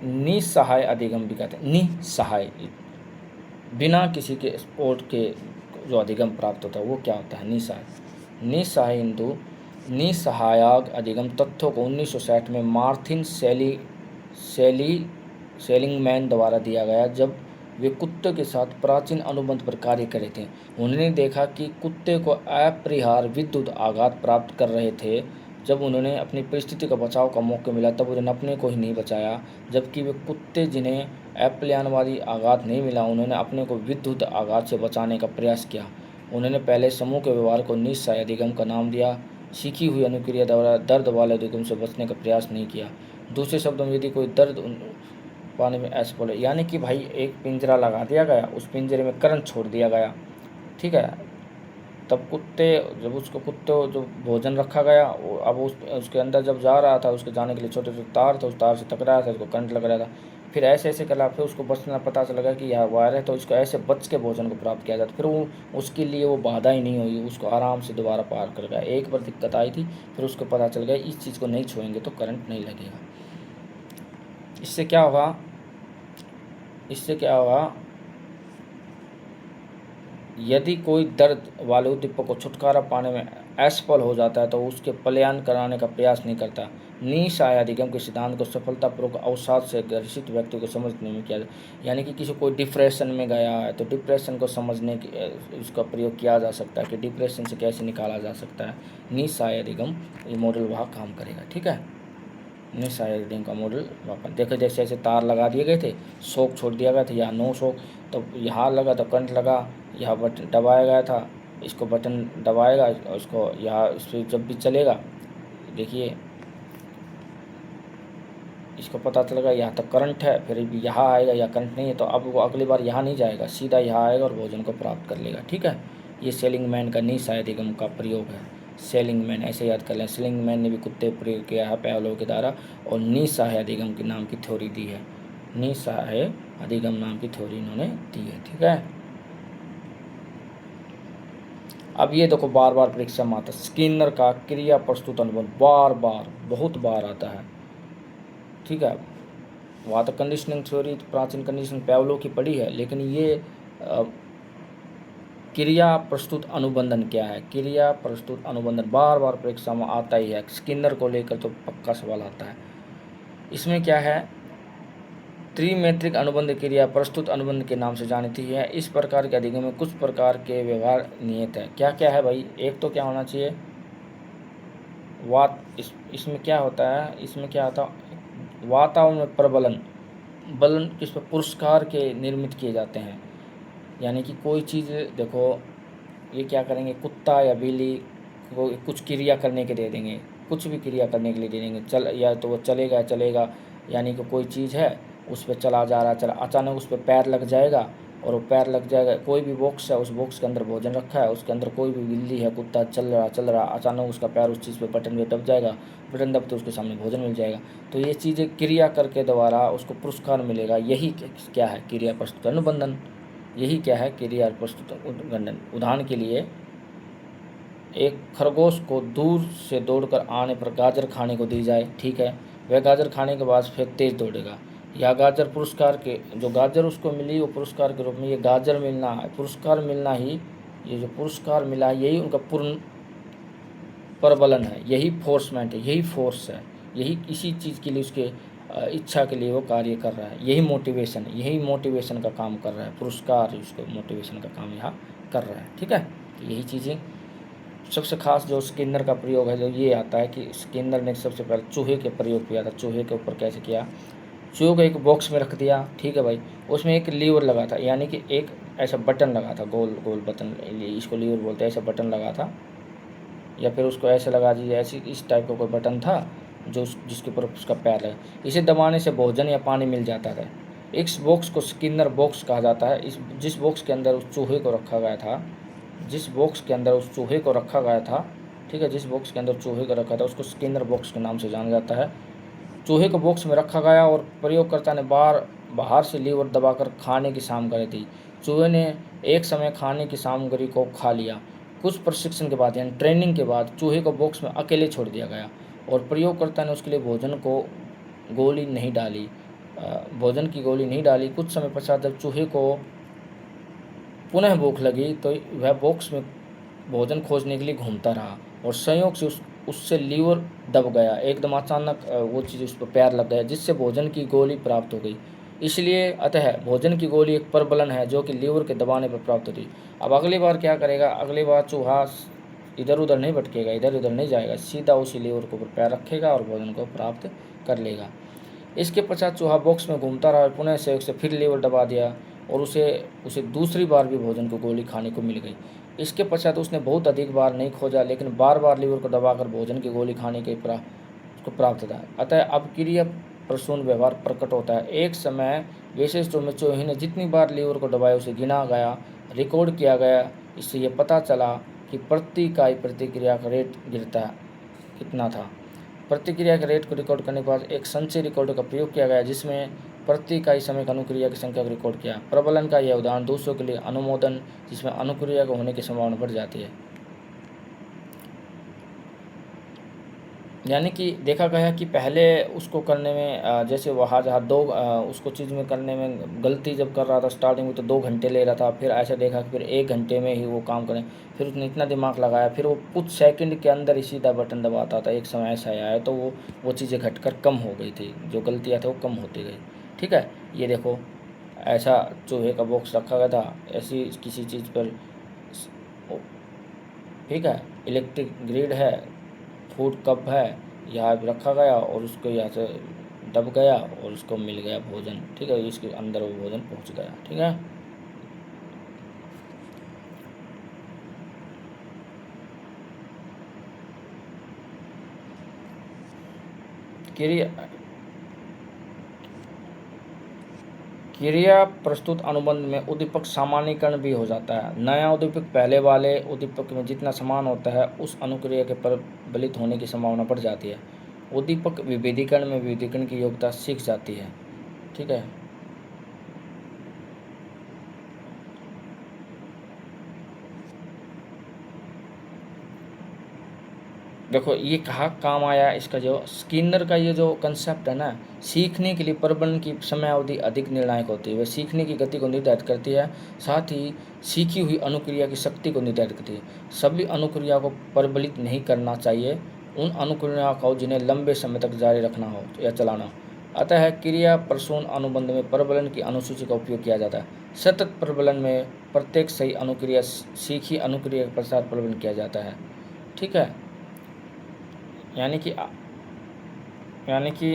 निसहाय अधिगम भी कहते हैं, निसहाय, बिना किसी के सपोर्ट के जो अधिगम प्राप्त होता है वो क्या होता है, निसहाय। निसहाय हिंदू निसहायक अधिगम तथ्यों को 1960 में मार्थिन सेलिंगमैन द्वारा दिया गया, जब वे कुत्ते के साथ प्राचीन अनुबंध पर कार्य कर रहे थे। उन्होंने देखा कि कुत्ते को अपरिहार्य विद्युत आघात प्राप्त कर रहे थे। जब उन्होंने अपनी परिस्थिति का बचाव का मौका मिला तब उन्होंने अपने को ही नहीं बचाया, जबकि वे कुत्ते जिन्हें अपरिहार्य आघात नहीं मिला उन्होंने अपने को विद्युत आघात से बचाने का प्रयास किया। उन्होंने पहले समूह के व्यवहार को निसहाय अधिगम का नाम दिया, सीखी हुई अनुक्रिया द्वारा दर्द वाले अधिगम से बचने का प्रयास नहीं किया। दूसरे शब्दों में यदि कोई दर्द पाने में ऐसे बोले, यानी कि भाई एक पिंजरा लगा दिया गया, उस पिंजरे में करंट छोड़ दिया गया। ठीक है, तब जब उसको कुत्ते जो भोजन रखा गया, अब उसके अंदर जब जा रहा था, उसके जाने के लिए छोटे छोटे तार थे, उस तार से टकराया था, उसको करंट लग रहा था। फिर ऐसे ऐसे करा, फिर उसको बचना पता चला कि यह वायर है, तो इसको ऐसे बच के भोजन को प्राप्त किया जाता। फिर वो उसके लिए वो बाधा ही नहीं हुई, उसको आराम से दोबारा पार कर गया। एक बार दिक्कत आई थी, फिर उसको पता चल गया इस चीज़ को नहीं छुएंगे तो करंट नहीं लगेगा। इससे क्या होगा, यदि कोई दर्द वाले उद्दीपक को छुटकारा पाने में असफल हो जाता है तो उसके पलायन कराने का प्रयास नहीं करता। निसहाय अधिगम के सिद्धांत को सफलतापूर्वक अवसाद से ग्रसित व्यक्ति को समझने में किया जाए। यानी कि किसी कोई डिप्रेशन में गया है तो डिप्रेशन को समझने की उसका प्रयोग किया जा सकता है कि डिप्रेशन से कैसे निकाला जा सकता है। निसहाय अधिगम ये मॉडल वहाँ काम करेगा। ठीक है, निसहाय अधिगम का मॉडल वहाँ देखो, जैसे ऐसे तार लगा दिए गए थे, शॉक छोड़ दिया गया था, या नो शॉक, तो यहाँ लगा तो करंट लगा, यहाँ बटन दबाया गया था, इसको बटन दबाएगा, उसको यहाँ इस पर जब भी चलेगा, देखिए इसको पता चलेगा यहाँ तक करंट है, फिर भी यहाँ आएगा या करंट नहीं है, तो अब वो अगली बार यहाँ नहीं जाएगा, सीधा यहाँ आएगा और भोजन को प्राप्त कर लेगा। ठीक है, ये सेलिंगमैन का निसहाय अधिगम का प्रयोग है। सेलिंगमैन ऐसे याद कर लें, सेलिंगमैन ने भी कुत्ते प्रयोग किया है पैवलोव के द्वारा, और निसहाय अधिगम के नाम की थ्योरी दी है। निसहाय अधिगम नाम की थ्योरी इन्होंने दी है। ठीक है, अब ये देखो बार बार परीक्षा में आता है, स्किनर का क्रिया प्रस्तुत अनुबंध बार बार बहुत बार आता है। ठीक है, वहाँ तो कंडीशनिंग थ्योरी प्राचीन कंडीशनिंग पैवलोव की पढ़ी है, लेकिन ये क्रिया प्रस्तुत अनुबंधन क्या है, क्रिया प्रस्तुत अनुबंधन बार बार परीक्षा में आता ही है। स्किनर को लेकर तो पक्का सवाल आता है। इसमें क्या है, त्रिमेत्रिक अनुबंध क्रिया प्रस्तुत अनुबंध के नाम से जानी है। इस प्रकार के अधिगम में कुछ प्रकार के व्यवहार नियत है। क्या क्या है भाई, एक तो क्या होना चाहिए, इसमें क्या होता है, इसमें क्या होता है, वातावरण में प्रबलन, बलन किस पर, पुरस्कार के निर्मित किए जाते हैं। यानी कि कोई चीज़ देखो, ये क्या करेंगे, कुत्ता या बिल्ली को कुछ क्रिया करने के दे देंगे, कुछ भी क्रिया करने के लिए दे देंगे, या तो वो चलेगा, यानी कि कोई चीज़ है उस पर चला जा रहा, अचानक उस पर पैर लग जाएगा, और वो पैर लग जाएगा, कोई भी बॉक्स है, उस बॉक्स के अंदर भोजन रखा है, उसके अंदर कोई भी बिल्ली है, कुत्ता चल रहा, अचानक उसका पैर उस चीज़ पे बटन पे दब जाएगा, बटन दबते उसके सामने भोजन मिल जाएगा। तो ये चीज़ें क्रिया करके द्वारा उसको पुरस्कार मिलेगा। यही क्या है, क्रिया प्रस्तुत अनुबंधन। यही क्या है, क्रिया प्रस्तुत अनुबंधन। उदाहरण के लिए, एक खरगोश को दूर से दौड़कर आने पर गाजर खाने को दी जाए, ठीक है, वह गाजर खाने के बाद फिर तेज़ दौड़ेगा। या गाजर पुरस्कार के, जो गाजर उसको मिली वो पुरस्कार के रूप में, ये गाजर मिलना है, पुरस्कार मिलना ही, ये जो पुरस्कार मिला है यही उनका पूर्ण प्रबलन है, यही फोर्समेंट है, यही फोर्स है, यही इसी चीज़ के लिए उसके इच्छा के लिए वो कार्य कर रहा है। यही मोटिवेशन का काम कर रहा है, पुरस्कार उसको मोटिवेशन का काम यहाँ कर रहा है। ठीक है, तो यही चीज़ें सबसे खास जो स्किनर का प्रयोग है जो ये आता है कि स्किनर ने सबसे पहले चूहे के प्रयोग किया था। चूहे के ऊपर कैसे किया, चूहे को एक बॉक्स में रख दिया, ठीक है भाई, उसमें एक लीवर लगा था, यानी कि एक ऐसा बटन लगा था, गोल गोल बटन, इसको लीवर बोलते हैं, ऐसा बटन लगा था, या फिर उसको ऐसे लगा दीजिए, ऐसी इस टाइप का कोई बटन था जो जिसके ऊपर उसका पैर लगा। इसे दबाने से भोजन या पानी मिल जाता था। इस बॉक्स को स्किनर बॉक्स कहा जाता है। इस जिस बॉक्स के अंदर उस चूहे को रखा गया था, जिस बॉक्स के अंदर उस चूहे को रखा गया था, ठीक है, जिस बॉक्स के अंदर चूहे को रखा था उसको स्किनर बॉक्स के नाम से जाना जाता है। चूहे को बॉक्स में रखा गया और प्रयोगकर्ता ने बाहर से लीवर दबाकर खाने की सामग्री दी। चूहे ने एक समय खाने की सामग्री को खा लिया। कुछ प्रशिक्षण के बाद यानी ट्रेनिंग के बाद चूहे को बॉक्स में अकेले छोड़ दिया गया और प्रयोगकर्ता ने उसके लिए भोजन की गोली नहीं डाली। कुछ समय पश्चात जब चूहे को पुनः भूख लगी तो वह बॉक्स में भोजन खोजने के लिए घूमता रहा और संयोग से उससे लीवर दब गया। एकदम अचानक वो चीज़ उस पर पैर लग गया जिससे भोजन की गोली प्राप्त हो गई। इसलिए अतः भोजन की गोली एक प्रबलन है जो कि लीवर के दबाने पर प्राप्त होती। अब अगली बार क्या करेगा, अगली बार चूहा इधर उधर नहीं भटकेगा, इधर उधर नहीं जाएगा, सीधा उसी लीवर के ऊपर पैर रखेगा और भोजन को प्राप्त कर लेगा। इसके पश्चात चूहा बॉक्स में घूमता रहा और पुनः से फिर लीवर दबा दिया और उसे दूसरी बार भी भोजन की गोली खाने को मिल गई। इसके पश्चात उसने बहुत अधिक बार नहीं खोजा, लेकिन बार बार लीवर को दबाकर भोजन की गोली खाने के उसको प्राप्त था। अतः अब क्रिया प्रसून व्यवहार प्रकट होता है। एक समय विशेष रूप में चूहे ने जितनी बार लीवर को दबाया उसे गिना गया, रिकॉर्ड किया गया। इससे यह पता चला कि प्रति इकाई प्रतिक्रिया का रेट कितना था। प्रतिक्रिया के रेट को रिकॉर्ड करने के बाद एक संचय रिकॉर्डर का प्रयोग किया गया जिसमें प्रति इकाई समय का अनुक्रिया की संख्या को रिकॉर्ड किया। प्रबलन का यह उदाहरण दूसरों के लिए अनुमोदन जिसमें अनुक्रिया को होने की संभावना बढ़ जाती है। यानी कि देखा गया कि पहले उसको करने में जैसे वहाँ जहाँ उसको चीज़ में करने में गलती जब कर रहा था स्टार्टिंग में तो 2 घंटे ले रहा था, फिर ऐसा देखा कि फिर 1 घंटे में ही वो काम करें, फिर उसने इतना दिमाग लगाया, फिर वो कुछ सेकंड के अंदर ही सीधा बटन दबाता था। एक समय ऐसा आया है तो वो चीज़ें घटकर कम हो गई थी, जो गलतियाँ थी वो कम होती गई। ठीक है, ये देखो ऐसा चूहे का बॉक्स रखा गया था, ऐसी किसी चीज़ पर, ठीक है, इलेक्ट्रिक ग्रिड है, फूड कप है, यहाँ रखा गया और उसको यहाँ से दब गया और उसको मिल गया भोजन। ठीक है, इसके अंदर वो भोजन पहुँच गया। ठीक है, क्रिया प्रस्तुत अनुबंध में उद्दीपक सामान्यीकरण भी हो जाता है। नया उद्दीपक पहले वाले उद्दीपक में जितना समान होता है उस अनुक्रिया के प्रबलित होने की संभावना बढ़ जाती है। उद्दीपक विभेदीकरण में विभेदीकरण की योग्यता सीख जाती है। ठीक है, देखो ये कहाँ काम आया इसका, जो स्किनर का ये जो कंसेप्ट है ना, सीखने के लिए प्रबलन की समयावधि अधिक निर्णायक होती है। वह सीखने की गति को निर्धारित करती है, साथ ही सीखी हुई अनुक्रिया की शक्ति को निर्धारित करती है। सभी अनुक्रिया को प्रबलित नहीं करना चाहिए, उन अनुक्रिया को जिन्हें लंबे समय तक जारी रखना हो या चलाना। अतः क्रिया प्रसून अनुबंध में प्रबलन की अनुसूची का उपयोग किया जाता है। सतत प्रबलन में प्रत्येक सही अनुक्रिया सीखी अनुक्रिया के पश्चात प्रबलन किया जाता है। ठीक है, यानी कि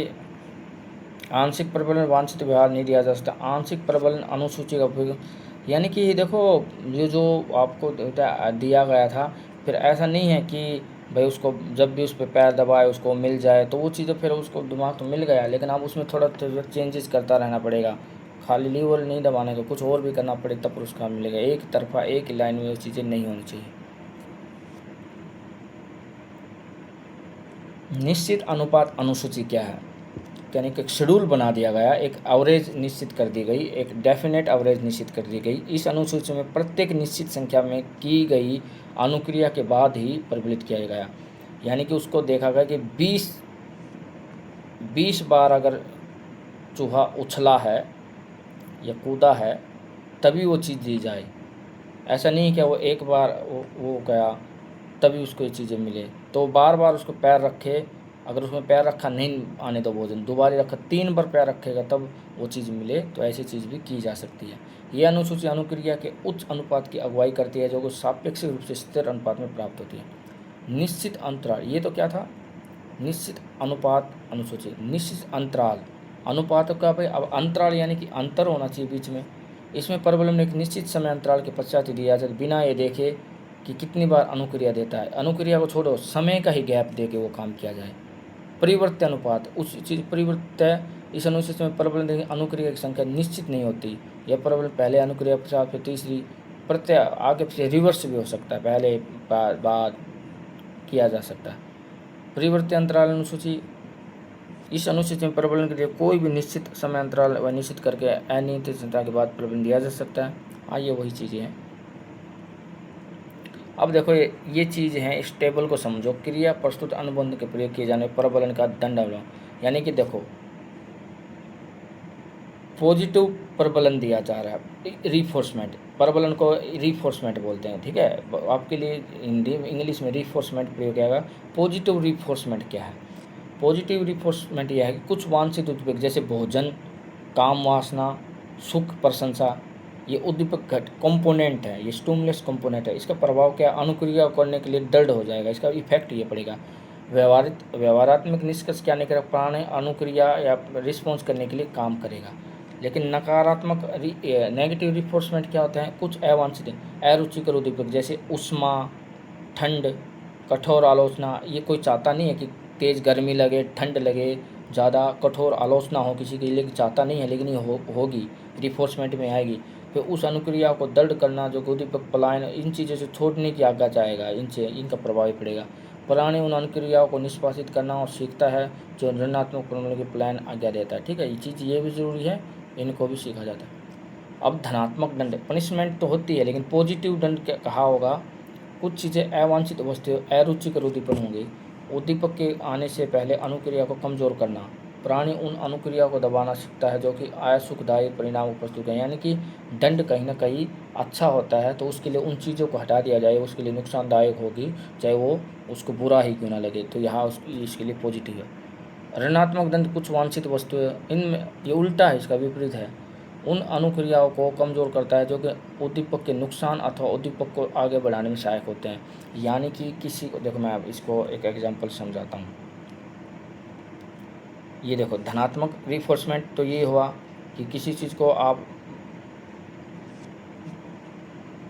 आंशिक प्रबलन वांछित व्यवहार नहीं दिया जा सकता। आंशिक प्रबलन अनुसूची का उपयोग, यानी कि देखो ये जो आपको दिया गया था, फिर ऐसा नहीं है कि भाई उसको जब भी उस पर पैर दबाए उसको मिल जाए, तो वो चीज़ें फिर उसको दिमाग तो मिल गया, लेकिन अब उसमें थोड़ा चेंजेस करता रहना पड़ेगा। खाली लीवर नहीं दबाने को, कुछ और भी करना पड़े तब पुरस्कार मिलेगा। एक तरफा एक ही लाइन में वो चीज़ें नहीं होनी चाहिए। निश्चित अनुपात अनुसूची क्या है, यानी कि एक शेड्यूल बना दिया गया, एक एवरेज निश्चित कर दी गई, एक डेफिनेट एवरेज निश्चित कर दी गई। इस अनुसूची में प्रत्येक निश्चित संख्या में की गई अनुक्रिया के बाद ही प्रबलित किया गया। यानी कि उसको देखा गया कि 20 बार अगर चूहा उछला है या कूदा है तभी वो चीज़ दी जाए। ऐसा नहीं कि वो एक बार वो गया तभी उसको ये चीज़ें मिले, तो बार बार उसको पैर रखे अगर उसमें पैर रखा नहीं आने दो भोजन, दोबारा रखा 3 बार पैर रखेगा तब वो चीज़ मिले, तो ऐसी चीज़ भी की जा सकती है। ये अनुसूची अनुक्रिया के उच्च अनुपात की अगुवाई करती है, जो कि सापेक्षिक रूप से स्थिर अनुपात में प्राप्त होती है। निश्चित अंतराल, ये तो क्या था, निश्चित अनुपात अनुसूची, निश्चित अंतराल, अनुपात का भाई अब अंतराल यानी कि अंतर होना चाहिए बीच में। इसमें प्रबलम ने एक निश्चित समय अंतराल के पश्चात ही दिया जाए, बिना ये देखे कि कितनी बार अनुक्रिया देता है। अनुक्रिया को छोड़ो, समय का ही गैप दे के वो काम किया जाए। परिवर्त्य अनुपात, उस चीज़ परिवर्त्य, इस अनुसूची में प्रबलम देखें अनुक्रिया की संख्या निश्चित नहीं होती। यह प्रबलम पहले अनुक्रिया पश्चात फिर तीसरी प्रत्यय आगे पीछे रिवर्स भी हो सकता है, पहले बाद किया जा सकता है। परिवर्त्य अंतराल अनुसूची, इस अनुसूची में प्रबलन के लिए कोई भी निश्चित समय अंतराल व निश्चित करके अनियंत्रित संख्या के बाद प्रबलन दिया जा सकता है। आइए वही चीज़ें हैं। अब देखो ये चीज़ है, इस टेबल को समझो। क्रिया प्रस्तुत अनुबंध के प्रयोग किए जाने प्रबलन का दंड अवलंबन, यानी कि देखो पॉजिटिव प्रबलन दिया जा रहा है, रीफोर्समेंट, प्रबलन को रीफोर्समेंट बोलते हैं, ठीक है। आपके लिए हिंदी इंग्लिश में रीफोर्समेंट प्रयोग किया गया। पॉजिटिव रीफोर्समेंट क्या है? पॉजिटिव रिफोर्समेंट यह है कि कुछ वांछित उद्दीपक जैसे भोजन, काम वासना, सुख, प्रशंसा, ये उद्दीपक घट कंपोनेंट है, ये स्टिमुलस कंपोनेंट है। इसका प्रभाव क्या, अनुक्रिया करने के लिए दृढ़ हो जाएगा, इसका इफेक्ट ये पड़ेगा। व्यवहारात्मक निष्कर्ष क्या निकलेगा, प्राणी अनुक्रिया या रिस्पॉन्स करने के लिए काम करेगा। लेकिन नकारात्मक नेगेटिव रिफोर्समेंट क्या होते हैं, कुछ अवांछित अरुचिकर उद्दीपक जैसे उष्मा, ठंड, कठोर आलोचना, ये कोई चाहता नहीं है कि तेज़ गर्मी लगे, ठंड लगे, ज़्यादा कठोर आलोचना हो किसी के लिए, चाहता नहीं है, लेकिन ये होगी, रिफोर्समेंट में आएगी। फिर उस अनुक्रिया को दृढ़ करना, जो उद्दीपक पलायन, इन चीज़ों से छोड़ने की आज्ञा चाहेगा, इनसे इनका प्रभाव ही पड़ेगा। प्राणी उन अनुक्रियाओं को निष्पादित करना और सीखता है जो ऋणात्मक प्रबलन के पलायन आज्ञा देता है, ठीक है। ये चीज़ ये भी ज़रूरी है, इनको भी सीखा जाता है। अब धनात्मक दंड, पनिशमेंट तो होती है, लेकिन पॉजिटिव दंड क्या कहा होगा, कुछ चीज़ें अवांछित वस्तुएं, अरुचिकर उद्दीपन होंगे। उद्दीपक के आने से पहले अनुक्रिया को कमज़ोर करना, प्राणी उन अनुक्रिया को दबाना सीखता है जो कि सुखदायी परिणाम प्रस्तुत है, यानी कि दंड कहीं ना कहीं अच्छा होता है, तो उसके लिए उन चीज़ों को हटा दिया जाए, उसके लिए नुकसानदायक होगी, चाहे वो उसको बुरा ही क्यों ना लगे, तो यहाँ इसके लिए पॉजिटिव है। ऋणात्मक दंड, कुछ वांछित वस्तुएं, इनमें ये उल्टा है, इसका विपरीत है, उन अनुक्रियाओं को कमज़ोर करता है जो कि उद्दीपक के नुकसान अथवा उद्दीपक को आगे बढ़ाने में सहायक होते हैं। यानी कि किसी को, देखो मैं अब इसको एक एग्जांपल समझाता हूँ। ये देखो धनात्मक रिफोर्समेंट तो ये हुआ कि किसी चीज़ को आप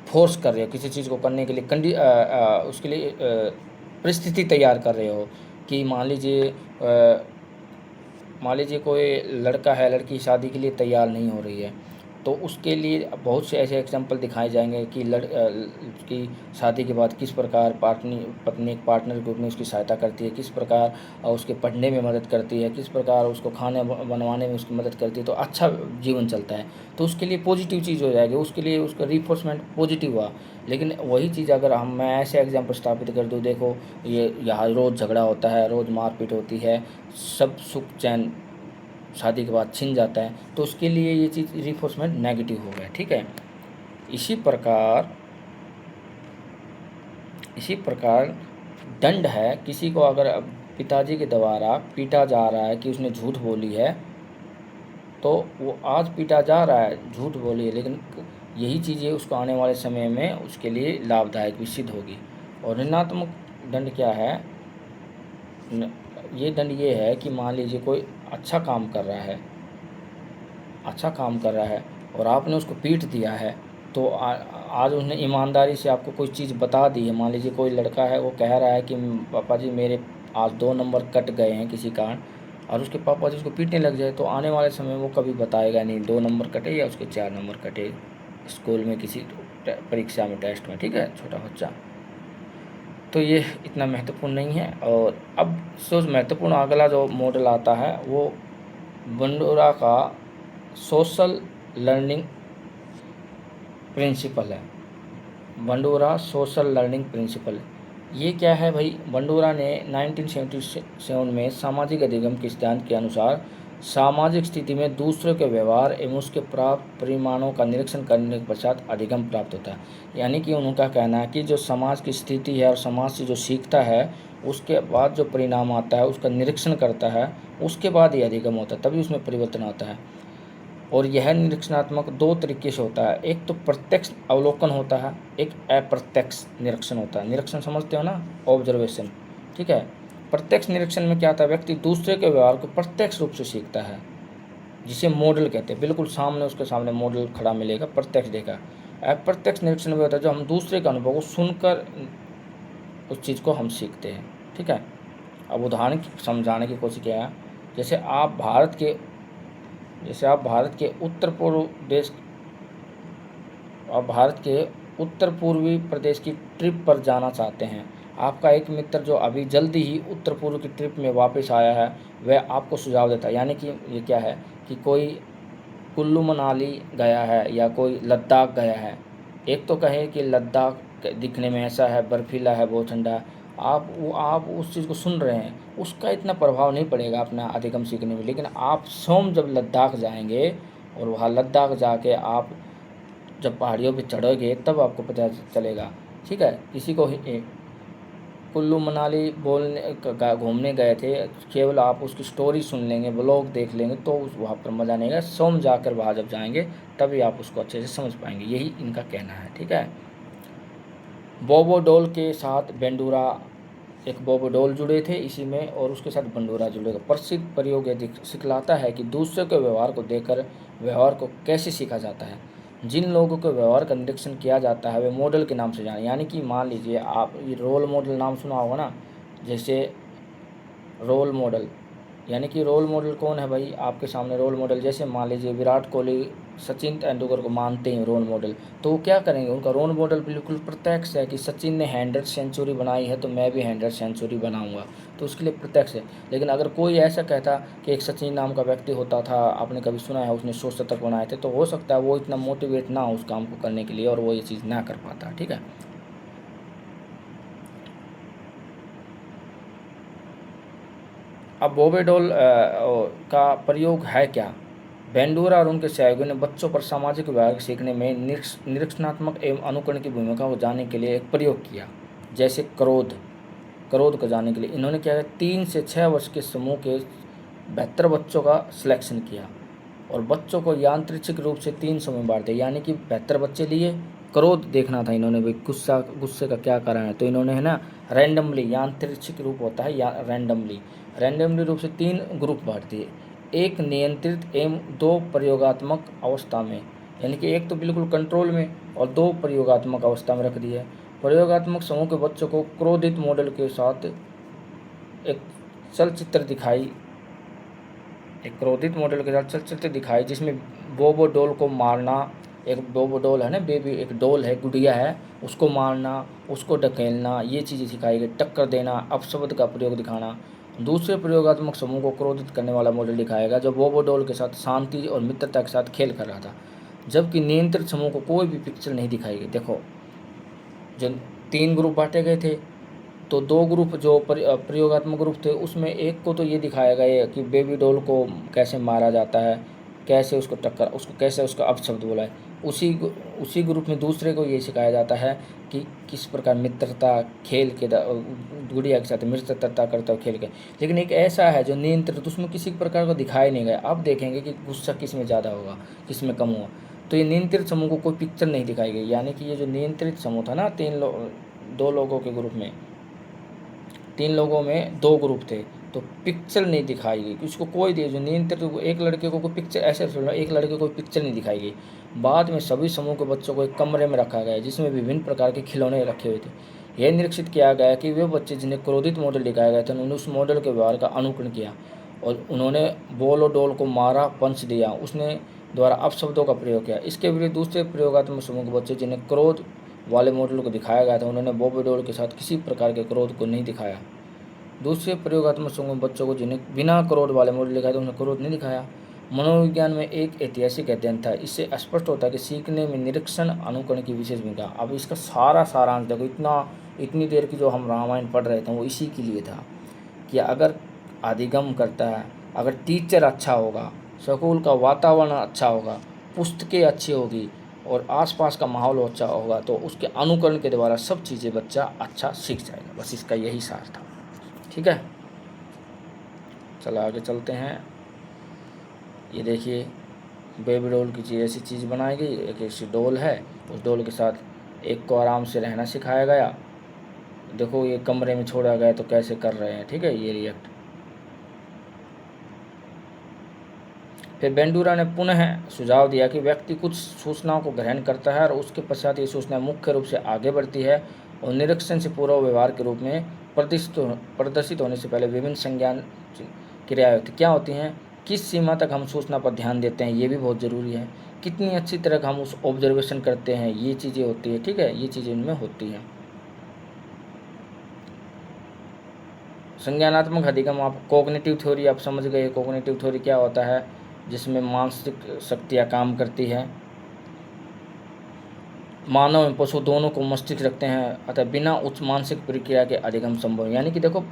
फोर्स कर रहे हो, किसी चीज़ को करने के लिए उसके लिए परिस्थिति तैयार कर रहे हो कि मान लीजिए कोई लड़का है, लड़की शादी के लिए तैयार नहीं हो रही है, तो उसके लिए बहुत से ऐसे एग्जांपल दिखाए जाएंगे कि की शादी के बाद किस प्रकार पत्नी एक पार्टनर के रूप में उसकी सहायता करती है, किस प्रकार उसके पढ़ने में मदद करती है, किस प्रकार उसको खाने बनवाने में उसकी मदद करती है, तो अच्छा जीवन चलता है, तो उसके लिए पॉजिटिव चीज़ हो जाएगी, उसके लिए उसका रिफोर्समेंट पॉजिटिव हुआ। लेकिन वही चीज़ अगर मैं ऐसे एग्जाम्पल स्थापित कर दूँ, देखो ये यहाँ रोज़ झगड़ा होता है, रोज़ मारपीट होती है, सब सुख चैन शादी के बाद छिन जाता है, तो उसके लिए ये चीज़ रिफोर्समेंट नेगेटिव हो गया, ठीक है। इसी प्रकार दंड है, किसी को अगर पिताजी के द्वारा पीटा जा रहा है कि उसने झूठ बोली है, तो वो आज पीटा जा रहा है, झूठ बोली है, लेकिन यही चीज़ें उसको आने वाले समय में उसके लिए लाभदायक भी सिद्ध होगी। और ऋणात्मक दंड क्या है, ये दंड ये है कि मान लीजिए कोई अच्छा काम कर रहा है और आपने उसको पीट दिया है, तो आज उसने ईमानदारी से आपको कोई चीज़ बता दी है। मान लीजिए कोई लड़का है, वो कह रहा है कि पापा जी मेरे आज 2 नंबर कट गए हैं किसी कारण, और उसके पापा जी उसको पीटने लग जाए, तो आने वाले समय में वो कभी बताएगा नहीं 2 नंबर कटे या उसके 4 नंबर कटे स्कूल में किसी परीक्षा में, टेस्ट में, ठीक है, छोटा बच्चा। तो ये इतना महत्वपूर्ण नहीं है। और अब जो महत्वपूर्ण अगला जो मॉडल आता है वो बंडोरा का सोशल लर्निंग प्रिंसिपल है। बंडोरा सोशल लर्निंग प्रिंसिपल, ये क्या है भाई, बंडोरा ने 1977 में सामाजिक अधिगम के सिद्धांत के अनुसार सामाजिक स्थिति में दूसरों के व्यवहार एवं उसके प्राप्त परिमाणों का निरीक्षण करने के पश्चात अधिगम प्राप्त होता है। यानी कि उनका कहना है कि जो समाज की स्थिति है और समाज से जो सीखता है उसके बाद जो परिणाम आता है उसका निरीक्षण करता है, उसके बाद ही अधिगम होता है, तभी उसमें परिवर्तन आता है। और यह निरीक्षणात्मक दो तरीके से होता है, एक तो प्रत्यक्ष अवलोकन होता है, एक अप्रत्यक्ष निरीक्षण होता है। निरीक्षण समझते हो ना, ऑब्जर्वेशन, ठीक है। प्रत्यक्ष निरीक्षण में क्या होता है, व्यक्ति दूसरे के व्यवहार को प्रत्यक्ष रूप से सीखता है, जिसे मॉडल कहते हैं। बिल्कुल सामने उसके सामने मॉडल खड़ा मिलेगा, प्रत्यक्ष देखा। अप्रत्यक्ष निरीक्षण में होता है जो हम दूसरे के अनुभव को सुनकर उस चीज़ को हम सीखते हैं, ठीक है। अब उदाहरण समझाने की कोशिश किया है, जैसे आप भारत के उत्तर पूर्वी प्रदेश की ट्रिप पर जाना चाहते हैं। आपका एक मित्र जो अभी जल्दी ही उत्तर पूर्व की ट्रिप में वापस आया है, वह आपको सुझाव देता है। यानी कि ये क्या है कि कोई कुल्लू मनाली गया है या कोई लद्दाख गया है। एक तो कहे कि लद्दाख दिखने में ऐसा है, बर्फीला है, बहुत ठंडा है। आप उस चीज़ को सुन रहे हैं, उसका इतना प्रभाव नहीं पड़ेगा अपना अधिगम सीखने में। लेकिन आप स्वयं जब लद्दाख जाएंगे और वहाँ लद्दाख जाके आप जब पहाड़ियों पे चढ़ोगे तब आपको पता चलेगा, ठीक है। किसी को कुल्लू मनाली घूमने गए थे, केवल आप उसकी स्टोरी सुन लेंगे, ब्लॉग देख लेंगे तो वहाँ पर मज़ा नहीं आएगा। स्वयं जाकर वहाँ जब जाएंगे तभी आप उसको अच्छे से समझ पाएंगे, यही इनका कहना है, ठीक है। बोबो डॉल के साथ बेंडूरा, एक बोबो डॉल जुड़े थे इसी में और उसके साथ बंडूरा जुड़ेगा। प्रसिद्ध प्रयोग यह सिखलाता है कि दूसरे के व्यवहार को देखकर व्यवहार को कैसे सीखा जाता है। जिन लोगों के व्यवहार का निरीक्षण किया जाता है वे मॉडल के नाम से जाने। यानी कि मान लीजिए आप ये रोल मॉडल नाम सुना होगा ना, जैसे रोल मॉडल, यानी कि रोल मॉडल कौन है भाई, आपके सामने रोल मॉडल, जैसे मान लीजिए विराट कोहली सचिन तेंदुलकर को मानते हैं रोल मॉडल, तो वो क्या करेंगे, उनका रोल मॉडल बिल्कुल प्रत्यक्ष है कि सचिन ने 100 सेंचुरी बनाई है तो मैं भी 100 सेंचुरी बनाऊंगा, तो उसके लिए प्रत्यक्ष है। लेकिन अगर कोई ऐसा कहता कि एक सचिन नाम का व्यक्ति होता था, आपने कभी सुना है, उसने 100 शतक बनाए थे, तो हो सकता है वो इतना मोटिवेट ना हो उस काम को करने के लिए और वो ये चीज़ ना कर पाता, ठीक है। अब बॉबे डॉल का प्रयोग है क्या। बेंडूरा और उनके सहयोगियों ने बच्चों पर सामाजिक व्यवहार सीखने में निरीक्षणात्मक एवं अनुकरण की भूमिका को जानने के लिए एक प्रयोग किया। जैसे क्रोध को जानने के लिए इन्होंने क्या किया, 3 से 6 वर्ष के समूह के 72 बच्चों का सिलेक्शन किया और बच्चों को यांत्रिक रूप से 3 समूह में बांट दिया। यानी कि 72 बच्चे लिए, क्रोध देखना था इन्होंने, भाई गुस्से का क्या कारण है, तो इन्होंने है ना रैंडमली, यांत्रिक रूप होता है या रैंडमली रूप से 3 ग्रुप बांट दिए, एक नियंत्रित एवं 2 प्रयोगात्मक अवस्था में। यानी कि एक तो बिल्कुल कंट्रोल में और 2 प्रयोगात्मक अवस्था में रख दिए। प्रयोगात्मक समूह के बच्चों को क्रोधित मॉडल के साथ एक चलचित्र दिखाई जिसमें बोबो डॉल को मारना, एक बोबो डॉल है ना, बेबी एक डॉल है, गुड़िया है, उसको मारना, उसको ढकेलना, ये चीज़ें सिखाई गई, टक्कर देना, अपशब्द का प्रयोग दिखाना। दूसरे प्रयोगात्मक समूह को क्रोधित करने वाला मॉडल दिखाएगा जो बोबो डॉल के साथ शांति और मित्रता के साथ खेल कर रहा था, जबकि नियंत्रित समूह को कोई भी पिक्चर नहीं दिखाई गई। देखो, जब 3 ग्रुप बांटे गए थे तो 2 ग्रुप जो प्रयोगात्मक ग्रुप थे उसमें एक को तो ये दिखाया गया कि बेबी डॉल को कैसे मारा जाता है, कैसे उसको कैसे उसका अपशब्द बोला है। उसी ग्रुप में दूसरे को ये सिखाया जाता है कि किस प्रकार मित्रता खेल के गुड़िया के साथ मित्रता करता खेल के। लेकिन एक ऐसा है जो नियंत्रित, उसमें किसी प्रकार का दिखाया नहीं गया। अब देखेंगे कि गुस्सा किस में ज़्यादा होगा, किस में कम हुआ। तो ये नियंत्रित समूह को कोई पिक्चर नहीं दिखाई गई। यानी कि ये जो नियंत्रित समूह था ना, 2 लोगों के ग्रुप में, 3 लोगों में 2 ग्रुप थे, तो पिक्चर नहीं दिखाई गई, उसको कोई जो नियंत्रित, एक लड़के को कोई पिक्चर, ऐसे एक लड़के को कोई पिक्चर नहीं दिखाई गई। बाद में सभी समूह के बच्चों को एक कमरे में रखा गया जिसमें विभिन्न प्रकार के खिलौने रखे हुए थे। यह निरीक्षित किया गया कि वे बच्चे जिन्हें क्रोधित मॉडल दिखाया गया था उन्होंने उस मॉडल के व्यवहार का अनुकरण किया और उन्होंने बॉल और डॉल को मारा, पंच दिया, उसने द्वारा अपशब्दों का प्रयोग किया। इसके विरुद्ध दूसरे प्रयोगात्मक समूह के बच्चे जिन्हें क्रोध वाले मॉडल को दिखाया गया था उन्होंने बॉबी डॉल के साथ किसी प्रकार के क्रोध को नहीं दिखाया। दूसरे प्रयोगात्मक समूह बच्चों को जिन्हें बिना क्रोध वाले मॉडल दिखाया था उन्हें क्रोध नहीं दिखाया। मनोविज्ञान में एक ऐतिहासिक अध्ययन था। इससे स्पष्ट होता है कि सीखने में निरीक्षण अनुकरण की विशेष भूमिका। अब इसका सारांश देखो, इतनी देर की जो हम रामायण पढ़ रहे थे वो इसी के लिए था कि अगर अधिगम करता है अगर टीचर अच्छा होगा, स्कूल का वातावरण अच्छा होगा, पुस्तकें अच्छी होगी और आसपास का माहौल अच्छा होगा तो उसके अनुकरण के द्वारा सब चीज़ें बच्चा अच्छा सीख जाएगा। बस इसका यही सार था। ठीक है, चलो आगे चलते हैं। ये देखिए बेबी डॉल की चीज़ ऐसी चीज़ बनाई गई, एक ऐसी डॉल है, उस डॉल के साथ एक को आराम से रहना सिखाया गया। देखो ये कमरे में छोड़ा गया तो कैसे कर रहे हैं। ठीक है, ये रिएक्ट। फिर बेंडूरा ने पुनः सुझाव दिया कि व्यक्ति कुछ सूचनाओं को ग्रहण करता है और उसके पश्चात ये सूचना मुख्य रूप से आगे बढ़ती है और निरीक्षण से पूर्व व्यवहार के रूप में प्रदर्शित होने से पहले विभिन्न संज्ञान क्रियाएं होती क्या होती हैं, किस सीमा तक हम सूचना पर ध्यान देते हैं, ये भी बहुत ज़रूरी है, कितनी अच्छी तरह हम उस ऑब्जर्वेशन करते हैं, ये चीज़ें होती है। ठीक है, ये चीज़ें इनमें होती हैं। संज्ञानात्मक अधिगम, आप कॉग्निटिव थ्योरी आप समझ गए। कॉग्निटिव थ्योरी क्या होता है, जिसमें मानसिक शक्तियाँ काम करती है। मानव एवं पशु दोनों को मस्तिष्क रखते हैं, अतः बिना उच्च मानसिक प्रक्रिया के अधिगम संभव। यानी कि देखो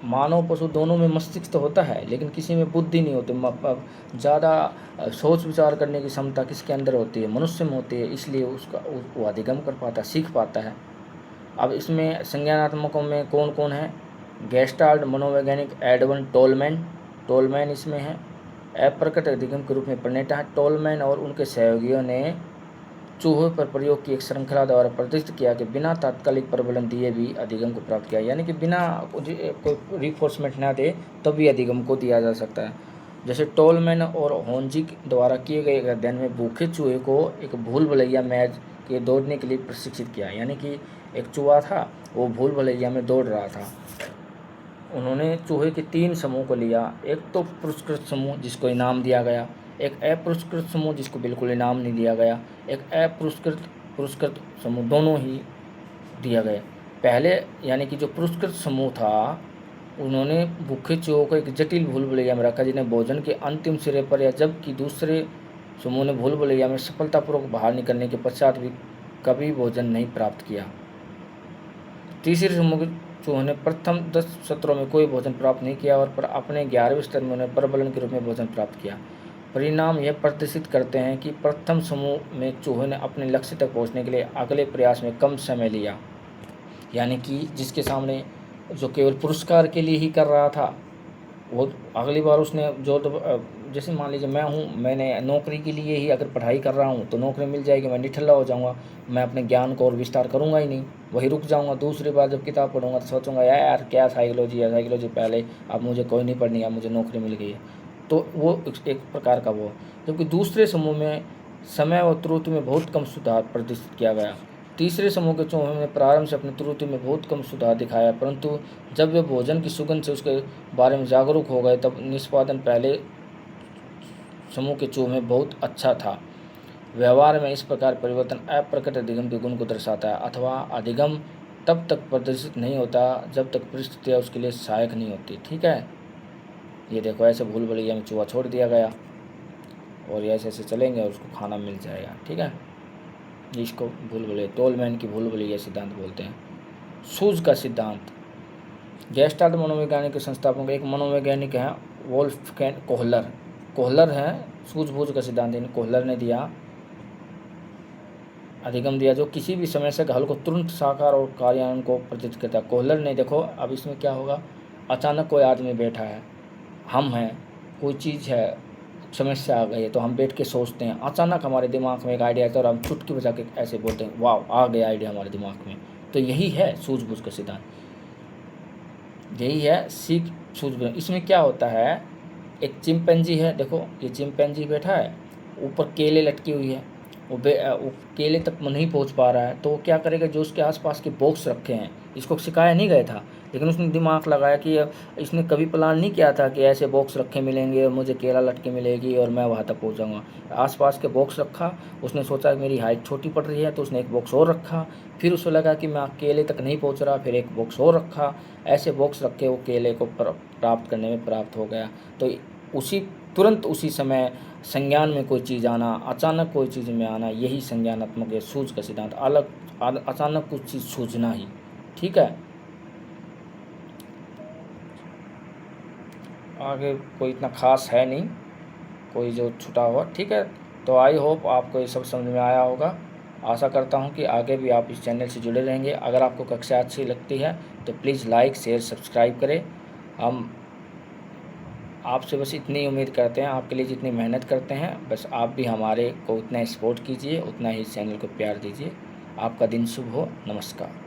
मानव पशु दोनों में मस्तिष्क तो होता है लेकिन किसी में बुद्धि नहीं होती। ज़्यादा सोच विचार करने की क्षमता किसके अंदर होती है, मनुष्य में होती है, इसलिए उसका वो अधिगम कर पाता है, सीख पाता है। अब इसमें संज्ञानात्मकों में कौन कौन है, गेस्टाल्ट मनोवैज्ञानिक एडवन टोलमैन इसमें है। अप्रकट अधिगम के रूप में प्रणेता है। टोलमैन और उनके सहयोगियों ने चूहों पर प्रयोग की एक श्रृंखला द्वारा प्रदर्शित किया कि बिना तात्कालिक प्रबलन दिए भी अधिगम को प्राप्त किया। यानी कि बिना कोई रिफोर्समेंट ना दे तब भी अधिगम को दिया जा सकता है। जैसे टोलमैन और होंजिक द्वारा किए गए अध्ययन में भूखे चूहे को एक भूल भुलैया मैच के दौड़ने के लिए प्रशिक्षित किया। यानी कि एक चूहा था, वो भूल भुलैया में दौड़ रहा था। उन्होंने चूहे के 3 समूह को लिया, एक तो पुरस्कृत समूह जिसको इनाम दिया गया, एक अपुरस्कृत समूह जिसको बिल्कुल इनाम नहीं दिया गया, एक पुरस्कृत समूह, दोनों ही दिया गया। पहले यानी कि जो पुरस्कृत समूह था उन्होंने भूखे चूहों को एक जटिल भूल भुलैया में रखा जिन्हें भोजन के अंतिम सिरे पर, या जबकि दूसरे समूह ने भूल भुलैया में सफलतापूर्वक बाहर निकलने के पश्चात भी कभी भोजन नहीं प्राप्त किया। तीसरे समूह के चूहों ने प्रथम 10 सत्रों में कोई भोजन प्राप्त नहीं किया और पर अपने 11वें स्तर में उन्हें प्रबलन के रूप में भोजन प्राप्त किया। परिणाम यह प्रदर्शित करते हैं कि प्रथम समूह में चूहों ने अपने लक्ष्य तक पहुंचने के लिए अगले प्रयास में कम समय लिया। यानी कि जिसके सामने जो केवल पुरस्कार के लिए ही कर रहा था वो अगली बार उसने जो जैसे मान लीजिए मैंने नौकरी के लिए ही अगर पढ़ाई कर रहा हूँ तो नौकरी मिल जाएगी, मैं निठल्ला हो जाऊँगा, मैं अपने ज्ञान को और विस्तार करूँगा ही नहीं, वही रुक जाऊँगा। दूसरी बार जब किताब पढ़ूंगा तो सोचूंगा यार क्या साइकोलॉजी है, साइकोलॉजी पहले, अब मुझे कोई नहीं पढ़नी, अब मुझे नौकरी मिल गई है। तो वो एक प्रकार का वो। जबकि दूसरे समूह में समय और त्रुटि में बहुत कम सुधार प्रदर्शित किया गया। तीसरे समूह के चूहों ने प्रारंभ से अपनी त्रुटि में बहुत कम सुधार दिखाया, परंतु जब वे भोजन की सुगंध से उसके बारे में जागरूक हो गए तब निष्पादन पहले समूह के चूहों में बहुत अच्छा था। व्यवहार में इस प्रकार परिवर्तन अप्रकट अधिगम के गुण को दर्शाता है, अथवा अधिगम तब तक प्रदर्शित नहीं होता जब तक परिस्थितियाँ उसके लिए सहायक नहीं होती। ठीक है, ये देखो ऐसे भूल भुलैया में चूहा छोड़ दिया गया और ऐसे ऐसे चलेंगे और उसको खाना मिल जाएगा। ठीक है, इसको भूल भुलैया, टोलमैन की भूल भुलैया सिद्धांत बोलते हैं। सूज का सिद्धांत, गेस्टाल्ट मनोवैज्ञानिक के संस्थापक एक मनोवैज्ञानिक हैं वोल्फगैंग कोहलर हैं। सूझबूझ का सिद्धांत इन कोहलर ने दिया, अधिगम दिया, जो किसी भी समस्या के हल को तुरंत साकार और कार्यान्वयन को प्रदर्शित करता है। कोहलर ने देखो अब इसमें क्या होगा, अचानक कोई आदमी बैठा है, हम हैं, कोई चीज़ है, समस्या आ गई है तो हम बैठ के सोचते हैं, अचानक हमारे दिमाग में एक आइडिया आता है और हम चुटकी बजा के ऐसे बोलते हैं वाह आ गया आइडिया हमारे दिमाग में। तो यही है सूझबूझ का सिद्धांत, यही है सीख सूझबूझ। इसमें क्या होता है, एक चिंपैंजी है, देखो ये चिंपैंजी बैठा है, ऊपर केले लटकी हुई है, वो केले तक नहीं पहुंच पा रहा है, तो वो क्या करेगा, जो उसके आसपास के बॉक्स रखे हैं, इसको सिखाया नहीं गया था लेकिन उसने दिमाग लगाया कि इसने कभी प्लान नहीं किया था कि ऐसे बॉक्स रखे मिलेंगे और मुझे केला लटके मिलेगी और मैं वहाँ तक पहुँचाऊँगा। आसपास के बॉक्स रखा, उसने सोचा कि मेरी हाइट छोटी पड़ रही है तो उसने एक बॉक्स और रखा, फिर उसे लगा कि मैं केले तक नहीं पहुँच रहा, फिर एक बॉक्स और रखा, ऐसे बॉक्स रखे वो केले को प्राप्त करने में प्राप्त हो गया। तो तुरंत उसी समय संज्ञान में कोई चीज़ आना, अचानक कोई चीज़ में आना, यही संज्ञानात्मक है सूझ का सिद्धांत। अचानक कुछ चीज़ सूझना ही। ठीक है, आगे कोई इतना ख़ास है नहीं, कोई जो छूटा हुआ। ठीक है, तो आई होप आपको ये सब समझ में आया होगा। आशा करता हूँ कि आगे भी आप इस चैनल से जुड़े रहेंगे। अगर आपको कक्षा अच्छी लगती है तो प्लीज़ लाइक शेयर सब्सक्राइब करें। हम आपसे बस इतनी उम्मीद करते हैं, आपके लिए जितनी मेहनत करते हैं बस आप भी हमारे को उतना सपोर्ट कीजिए, उतना ही इस चैनल को प्यार दीजिए। आपका दिन शुभ हो। नमस्कार।